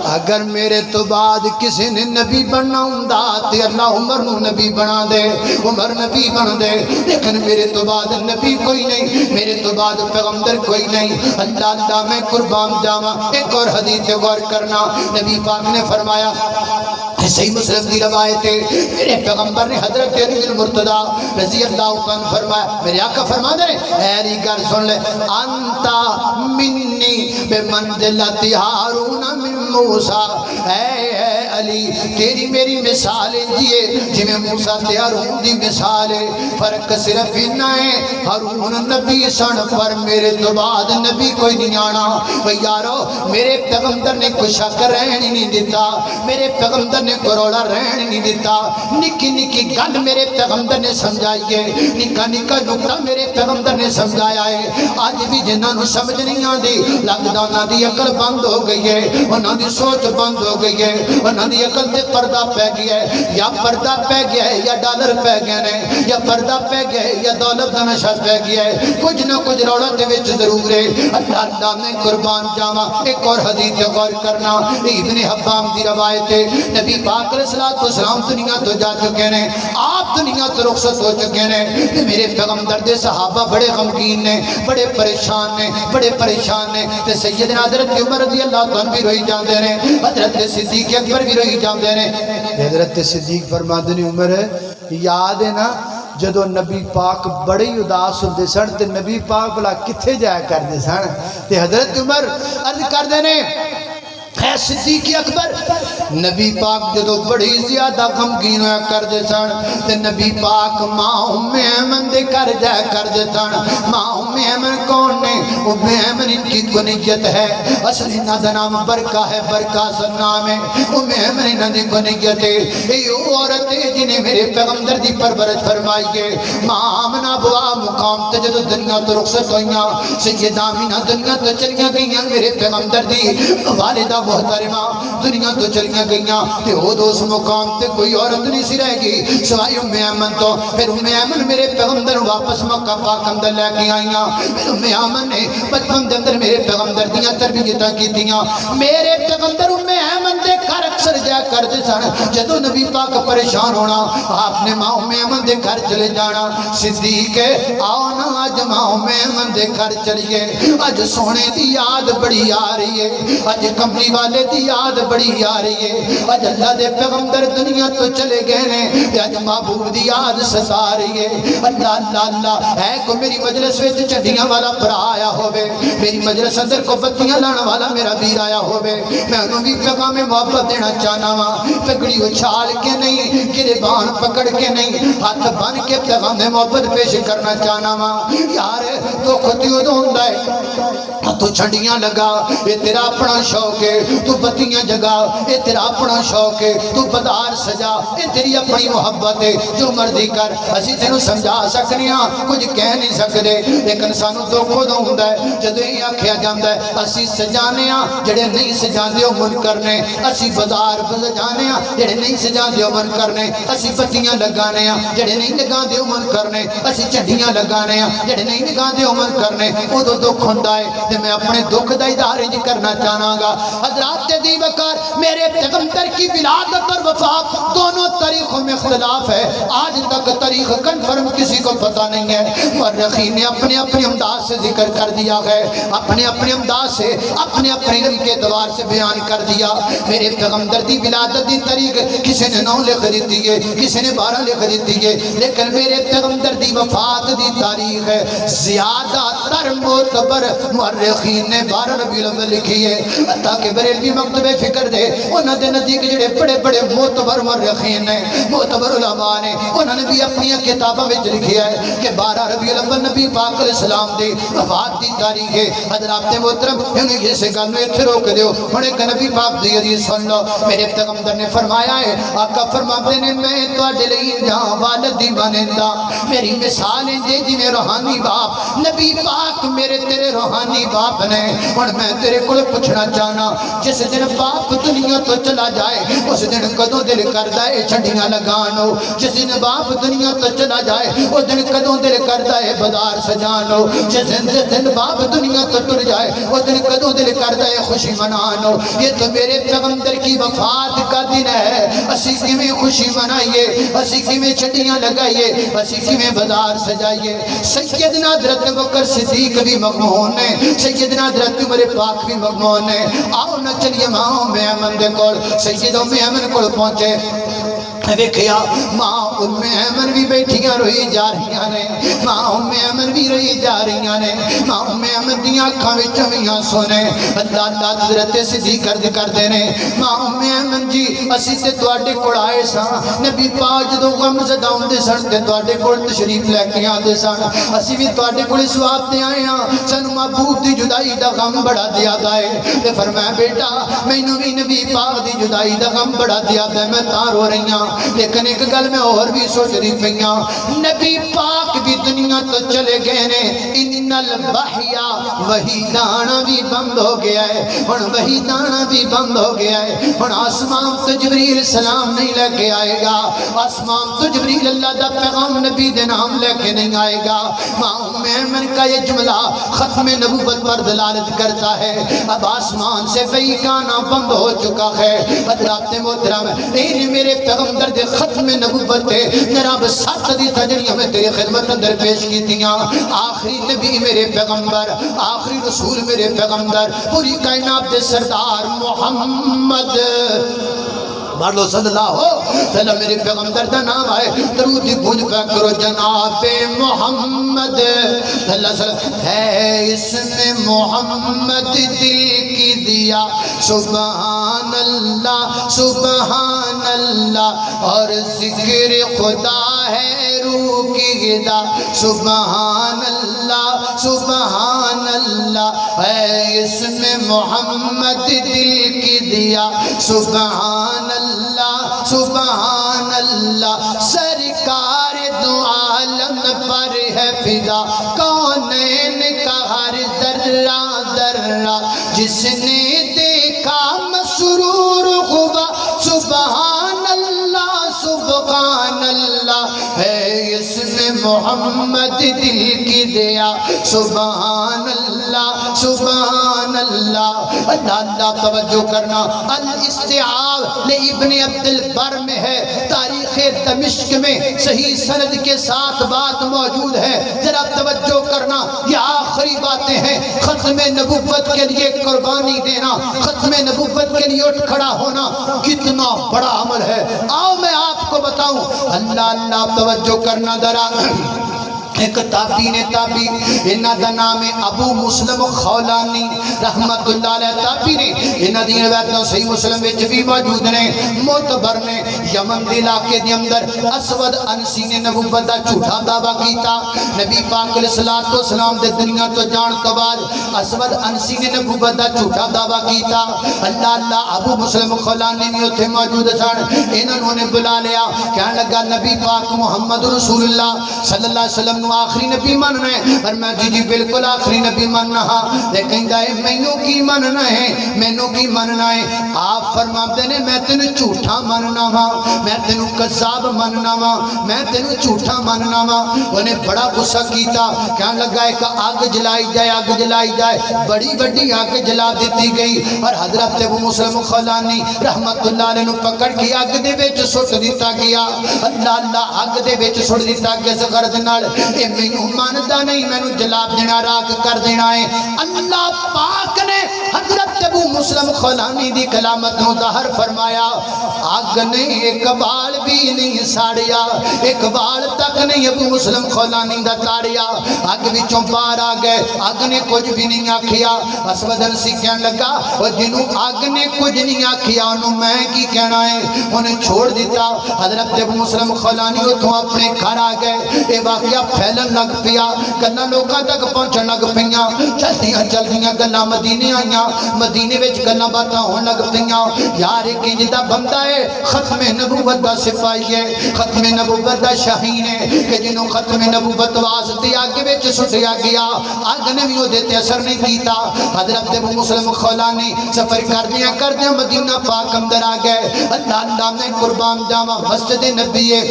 اگر میرے تو بعد کسی نے نبی بننا ہوندا تے اللہ عمر نو نبی بنا دے عمر نبی بن دے لیکن میرے تو بعد نبی کوئی نہیں میرے تو بعد پیغمبر کوئی نہیں اللہ اللہ میں قربان جاواں ایک اور حدیث پہ غور کرنا نبی پاک نے فرمایا صحیح مسلم کی روایت ہے میرے پیغمبر نے حضرت علی المرتضی رضی اللہ عنہ فرمایا میرے آقا فرما دے ایری گر سن لے انتا منی بمنزلت ہارون من موسیٰ اے علی تیری میری مثال جیے جی میں موسیٰ تے ہارون دی مثال ہے فرق صرف اتنا ہے ہارون نبی سن پر میرے تو بعد نبی کوئی نہیں آنا بھئی یارو میرے پیغمبر نے کوئی شک رہن نہیں دیتا میرے پیغمبر نے کروڑا رہن نہیں دیتا نکی نکی گل میرے پیغمبر نے سمجھائی ہے نکا نکا نکتا میرے پیغمبر نے سمجھایا ہے آج بھی جنہاں نو سمجھ نہیں آندی لگدا انہاں دی عقل بند ہو گئی ہے انہاں دی سوچ بند ہو گئی ہے انہاں دی عقل تے پردہ پہ گیا ہے یا پردہ پہ گیا ہے یا ڈالر پہ گیا ہے یا پردہ پہ گیا ہے یا دولت دا نشہ پہ گیا ہے کچھ نہ کچھ روڑا دے وچ ضرور ہے اللہ اللہ میں قربان جاواں ایک اور حدیث غور کرنا ابن حبان دی روایت ہے نبی پاک علیہ السلام دنیا تو جا چکے ہیں آپ دنیا تو رخصت ہو چکے ہیں میرے پیغمبر دے صحابہ بڑے غمگین نے بڑے پریشان نے تے سیدنا حضرت عمر رضی اللہ عنہ بھی روئی جاندے نے حضرت صدیق اکبر بھی روئی جاندے نے حضرت صدیق فرماتے ہیں عمر یاد ہے نا جدو نبی پاک بڑے اداس ہوندے سن تے نبی پاک بلا کتھے جایا کردے سن تے حضرت عمر عرض کردے نے اے صدیق اکبر نبی پاک جدو بڑی زیادہ غمگین ہویا کردے سن تے نبی پاک ماں ام ایمن دے کر جایا کردے سن ماں ام ایمن کون نے ام ایمن ان کی کنیت ہے اصل انہاں دا نام برکہ ہے برکہ سن نام ہے ام ایمن انہاں دی کنیت ہے یہ عورت ہے جنہیں میرے پیغمبر دی پرورش فرمائی ہے ماں آمنہ بوا مقام تے جدو دنیا تو رخصت ہوئیاں سیدہ آمینہ دنیا تو چلیاں گئیاں میرے پیغمبر دی والدہ محترمہ دنیا تو چلیاں گئیاں تے ہو دو اس مقام تے کوئی عورت نہیں سی رہ گئی سوائے ام ایمن تو پھر ام ایمن میرے پیغمبر واپس مکہ پاک اندر لے کے آئیاں پھر ام ایمن نے بچپن دے اندر میرے پیغمبر دیاں تربیتاں کیتیاں میرے پیغمبر ام ایمن دے گھر اکثر جایا کرتے سن جدو نبی پاک پریشان ہونا آپ نے ماں ام ایمن دے گھر چلے جانا صدیق آؤ نا اج ماں ام ایمن دے گھر چلیے اج سونے دی یاد بڑی آ رہی ہے اج کملی والے دی یاد بڑی آ رہی ہے اج اللہ دے پیغمبر دنیا تو چلے گئے نے اج محبوب دی یاد ستا رہی ہے اللہ اللہ اللہ ہے کو میری مجلس وچ چڈیاں والا بھرا آیا ہوے میری مجلس اندر کو بتیاں لانا والا میرا ویر آیا ہوے میں انہوں بھی پیغام محبت دینا چاہنا وا پگڑی اچھال کے نہیں گریبان پکڑ کے نہیں ہاتھ بن کے پیغام محبت پیش کرنا چاہنا وا یار تو خود ادو ہوندا ہے تو چھڑیاں لگا یہ تیرا اپنا شوق ہے تو بتیاں جگا یہ تیرا اپنا شوق ہے تو بازار سجا یہ تیری اپنی محبت ہے جو مرضی کر اسی تینوں سمجھا سکنے ہاں کچھ کہہ نہیں سکتے لیکن سانو تو خود ہوندا ہے جدوں یہ آکھیا جاندا ہے اسی سجانے ہاں جڑے نہیں سجاندے او منکر نے اسی بازار سجانے ہاں جڑے نہیں سجاندے او منکر نے اسی بتیاں لگانے ہاں جڑے نہیں لگاندے او منکر نے اسی جھنڈیاں لگانے ہاں جڑے نہیں لگاندے او منکر نے اودوں دکھ ہوندا ہے تے میں اپنے دکھ دا اظہار کرنا چاہنا گا حضرات دی وقار میرے پیغمبر کی ولادت اور وفات دونوں تاریخوں میں اختلاف ہے آج تک تاریخ کنفرم کسی کو پتہ نہیں ہے مورخین نے اپنے اپنے انداز سے ذکر کر دیا ہے اپنے اپنے انداز سے اپنے اپنے علم کے اعتبار سے بیان کر دیا میرے پیغمبر دی ولادت دی تاریخ کسی نے 9 لکھ دیتی ہے کسی نے 12 لکھ دیتی ہے لیکن میرے پیغمبر دی وفات دی تاریخ ہے زیادہ تر معتبر مورخین نے 12 ربیع الاول لکھی ہے تاکہ بریلوی مکتب فکر دے انہوں نے نزدیک جڑے بڑے بڑے معتبر مورخین نے معتبر علماء نے انہوں نے بھی اپنی کتابوں میں لکھیا ہے کہ 12 ربیع الاول نبی پاک علیہ السلام دی وفات دی تاریخ ہے حضرات محترم انہیں یہ سے گل میں اتھے روک دیو ہن ایک نبی پاک دی حدیث سن لو میرے پیغمبر نے فرمایا ہے آقا فرماتے نے میں تواڈے لئی جاں والد دی بنندا میری مثال ہے جی میں روحانی باپ نبی پاک میرے تیرے روحانی باپ نے اور میں تیرے کو پوچھنا چاہنا جس دن باپ دنیا تو چلا جائے اس دن کدوں دل کردا ہے چھڑیاں لگانو جس دن باپ دنیا تو چلا جائے اس دن کدوں دل کردا ہے بازار سجانو جس دن باپ دنیا تو ٹر جائے اس دن کدوں دل کردا ہے خوشی منانو یہ تو میرے پیغمبر کی وفات کا دن ہے اسی کیویں خوشی منائیے اسی کیویں چھڑیاں لگائیے اسی کیویں بازار سجائیے سیدنا حضرت بکر صدیق بھی مغمون نے سیدنا حضرت عمر پاک بھی مغمون ہے آؤ نہ چلیے ماں ام ایمن دے کول سید ام ایمن کول پہنچے دیکھیا ماں ام ایمن بھی بیٹھیاں روئی جا رہی نے ماں ام ایمن بھی روئی جا رہی نے ماں ام ایمن دی اکھاں وچ ویاں سونے اللہ اللہ حضرت صدیق کردے نے ماں ام ایمن جی اسی تے تواڈے کول آئے ساں نبی پاک جدوں غم زدہ ہوندے سن تے تواڈے کول تشریف لے کے آندے سن اسی بھی تواڈے کول اس واسطے آئے ہاں سانو محبوب دی جدائی دا غم بڑا زیادہ ہے تے فرمایا بیٹا مینوں بھی نبی پاک دی جدائی دا غم بڑا زیادہ ہے میں تاں رو رہی ہاں لیکن ایک گل میں اور بھی سوچ رہی پئیاں نبی پاک بھی دنیا تو چلے گئے نے ان الوحیا وہی دانا بھی بند ہو گیا ہے ہن وہی دانا بھی بند ہو گیا ہے ہن آسمان تو جبریل سلام نہیں لے کے آئے گا آسمان تو جبریل اللہ دا پیغام نبی دے نام لے کے نہیں آئے گا ماں ام ایمن کا یہ جملہ ختم نبوت پر دلالت کرتا ہے اب آسمان سے وہی گانا بند ہو چکا ہے حضرات محترم این میرے پیغمبر دے ختم نبوت تے جناب 7 دی تجریاں میں تیری خدمت اندر پیش کی تیاں آخری نبی میرے پیغمبر آخری رسول میرے پیغمبر پوری کائنات دے سردار محمد بار لو صلی اللہ ہو صلی میرے پیغمبر دا نام آئے درود گونج پہ کرو جناب محمد صلی اللہ علیہ وسلم ہے اس نے محمد دل کی دیا سبحان اللہ اور ذکر خدا ہے روح کی غذا سبحان اللہ ہے اس میں محمد دل کی دیا سبحان اللہ سرکار دو عالم پر ہے فدا کونین کا ہر ذرہ ذرہ جس نے دیکھا مسرور ہوا سبحان اللہ ہے اس میں محمد دل کی دیا سبحان سبحان اللہ اللہ اللہ توجہ کرنا الاستیعاب لابن عبد البر میں ہے تاریخ دمشق میں صحیح سند کے ساتھ بات موجود ہے ذرا توجہ کرنا یہ آخری باتیں ہیں ختم نبوت کے لیے قربانی دینا ختم نبوت کے لیے اٹھ کھڑا ہونا کتنا بڑا عمل ہے آؤ میں آپ کو بتاؤں اللہ اللہ توجہ کرنا ذرا ایک تابعین تابعی انہاں دا نام ہے ابو مسلم خولانی رحمت اللہ علیہ تابعی نے انہاں دی روایتاں صحیح مسلم وچ بھی موجود نے معتبر نے یمن دے علاقے دے اندر اسود انسی نے نبوت دا جھوٹا دعویٰ کیتا نبی پاک علیہ الصلوۃ والسلام دے دنیا تو جان تو بعد اسود انسی نے نبوت دا جھوٹا دعویٰ کیتا اللہ اللہ ابو مسلم خولانی نے اوتھے موجود سن انہوں نے بلا لیا کہنے لگا نبی پاک محمد رسول اللہ صلی اللہ علیہ وسلم آخری نبی مننا ہے اور میں جی بالکل آخری نبی مننا ہاں لیکن گائے مینوں کی مننا ہے مینوں کی مننا ہے آپ فرماتے نے میں تینوں جھوٹا مننا ہاں میں تینوں قذاب مننا ہاں میں تینوں جھوٹا مننا ہاں انہیں بڑا غصہ کیتا کہنے لگا ایک آگ جلائی جائے بڑی بڑی آگ جلا دیتی گئی اور حضرت ابو مسلم خولانی رحمت اللہ علیہ نے پکڑ کے آگ دے وچ سٹ دیتا گیا اللہ اللہ آگ دے وچ سٹ دیتا گیا اس غرض نال مینوں مانتا نہیں مینوں جلا دینا راک کر دینا ہے اللہ پاک نے حضرت ابو مسلم خولانی دی کلامت نو ظاہر فرمایا آگ نے ایک بال بھی نہیں ساڑیا ایک بال تک نہیں ابو مسلم خولانی دا تاڑیا آگ وچوں باہر آ گئے آگ نے کچھ بھی نہیں آکھیا اسود انسی کہنے لگا اور جنوں آگ نے کچھ نہیں آکھیا انہوں میں کی کہنا ہے انہیں چھوڑ دیتا حضرت ابو مسلم خولانی اتھوں اپنے گھر آ گئے اے واقعہ پھیلن لگ پیا گلاں لوکاں تک پہنچن لگ پیاں چلدیاں گلاں مدینے آئیاں مدینے وچ گلاں باتاں ہون لگ پیاں یار ایک جدا بندہ ہے ختم نبوت دا سپاہی ہے ختم نبوت دا شاہین ہے کہ جنوں ختم نبوت واسطے اگ وچ سٹیا گیا اگ نے بھی اودے تے اثر نہیں کیتا حضرت ابو مسلم خولانی سفر کردیاں مدینہ پاک اندر آ گئے اللہ اللہ میں قربان جاواں مسجد نبی ہے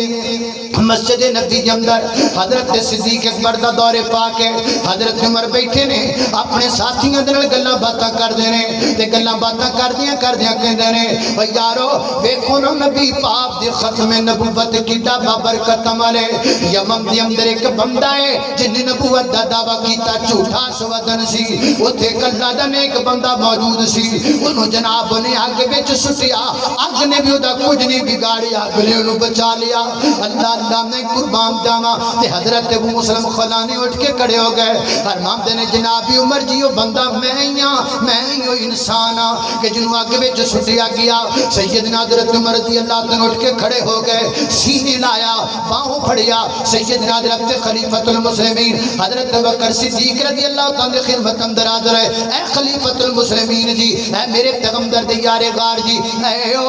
مسجد نبی کے اندر حضرت صدیق اکبر دا دور پاک ہے حضرت عمر بیٹھے نے اپنے ساتھیاں دے نال گلاں باتاں کردے نے تے گلاں باتاں کردیاں کہندے نے او یارو ویکھو نا نبی پاک دی ختم نبوت کیتا بابرکت عمل ہے یمن دے اندر ایک بندہ ہے جن نے نبوت دا دعویٰ کیتا جھوٹا سودن سی اوتھے اللہ دا نیک بندہ موجود سی انہوں جناب نے اگ وچ سٹیا اگ نے بھی اودا کچھ نہیں بگاڑیا اگ نے انہوں بچا لیا اللہ اللہ نے قربان جاواں تے حضرت ابو مسلم خولانی اٹھ کے کھڑے ہو گئے فرماندے نے جناب عمر جی وہ بندہ میں ہی ہوں انسان ہاں کہ جنوں اگ وچ سٹیا گیا سیدنا حضرت عمر رضی اللہ عنہ اٹھ کے کھڑے ہو گئے سینے لایا باہوں پھڑیا سیدنا حضرت خلیفۃ المسلمین حضرت ابوبکر صدیق رضی اللہ عنہ کی خدمت اندر حاضر ہے اے خلیفۃ المسلمین جی اے میرے پیغمبر دے یار غار جی اے او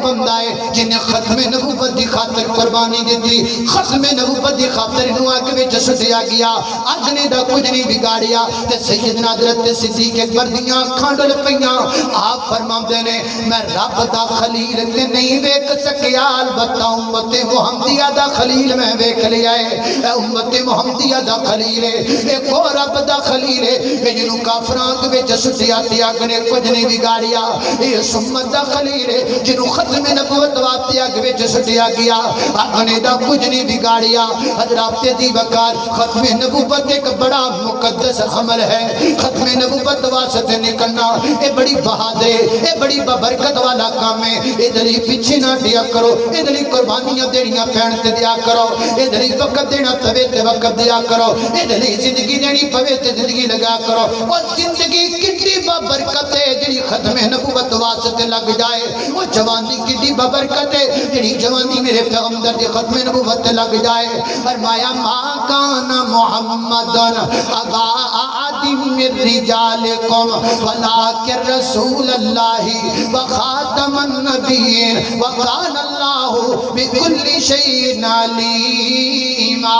بندہ ہے جن نے ختم نبوت دی خاطر قربانی دیتی ختم نبوت دی خاطر انہوں آگ وچ سٹیا گیا اگ نے دا کچھ نہیں بگاڑیا تے سیدنا حضرت صدیق اکبر دیاں اکھاں ڈل پیاں آپ فرماندے نے میں رب دا خلیل تے نہیں ویکھ سکیا البتہ امت محمدیہ دا خلیل میں ویکھ لیا ہے اے امت محمدیہ دا خلیل ہے ایک اور رب دا خلیل ہے کہ جنوں کافراں اگ وچ سٹیا تے اگ نے کچھ نہیں بگاڑیا اس امت دا خلیل ہے جنوں ختم نبوت واسطے اگ وچ سٹیا گیا اگ نے دا کچھ نہیں بگاڑیا حضرات دی وقار ختم نبوت ایک بڑا مقدس عمل ہے ختم نبوت واسطے نکلنا اے بڑی بہادری اے بڑی برکت والا کام ہے ادھر ہی پیچھے نہ دیا کرو ادھر ہی قربانیاں دینیاں پین تے دیا کرو ادھر ہی وقت دینا پوے تے وقت دیا کرو ادھر ہی زندگی دینی پوے تے زندگی لگا کرو اور زندگی کتنی برکت ہے جڑی ختم نبوت واسطے لگ جائے وہ جوانی کتنی برکت ہے جڑی جوانی میرے پیغمبر دی ختم نبوت لگ جائے فرمایا ما کان محمد ابا احد من رجالکم ولکن رسول اللہ وخاتم النبیین وکان اللہ بکل شیء علیما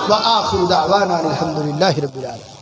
وآخر دعوانا الحمدللہ رب العالمین.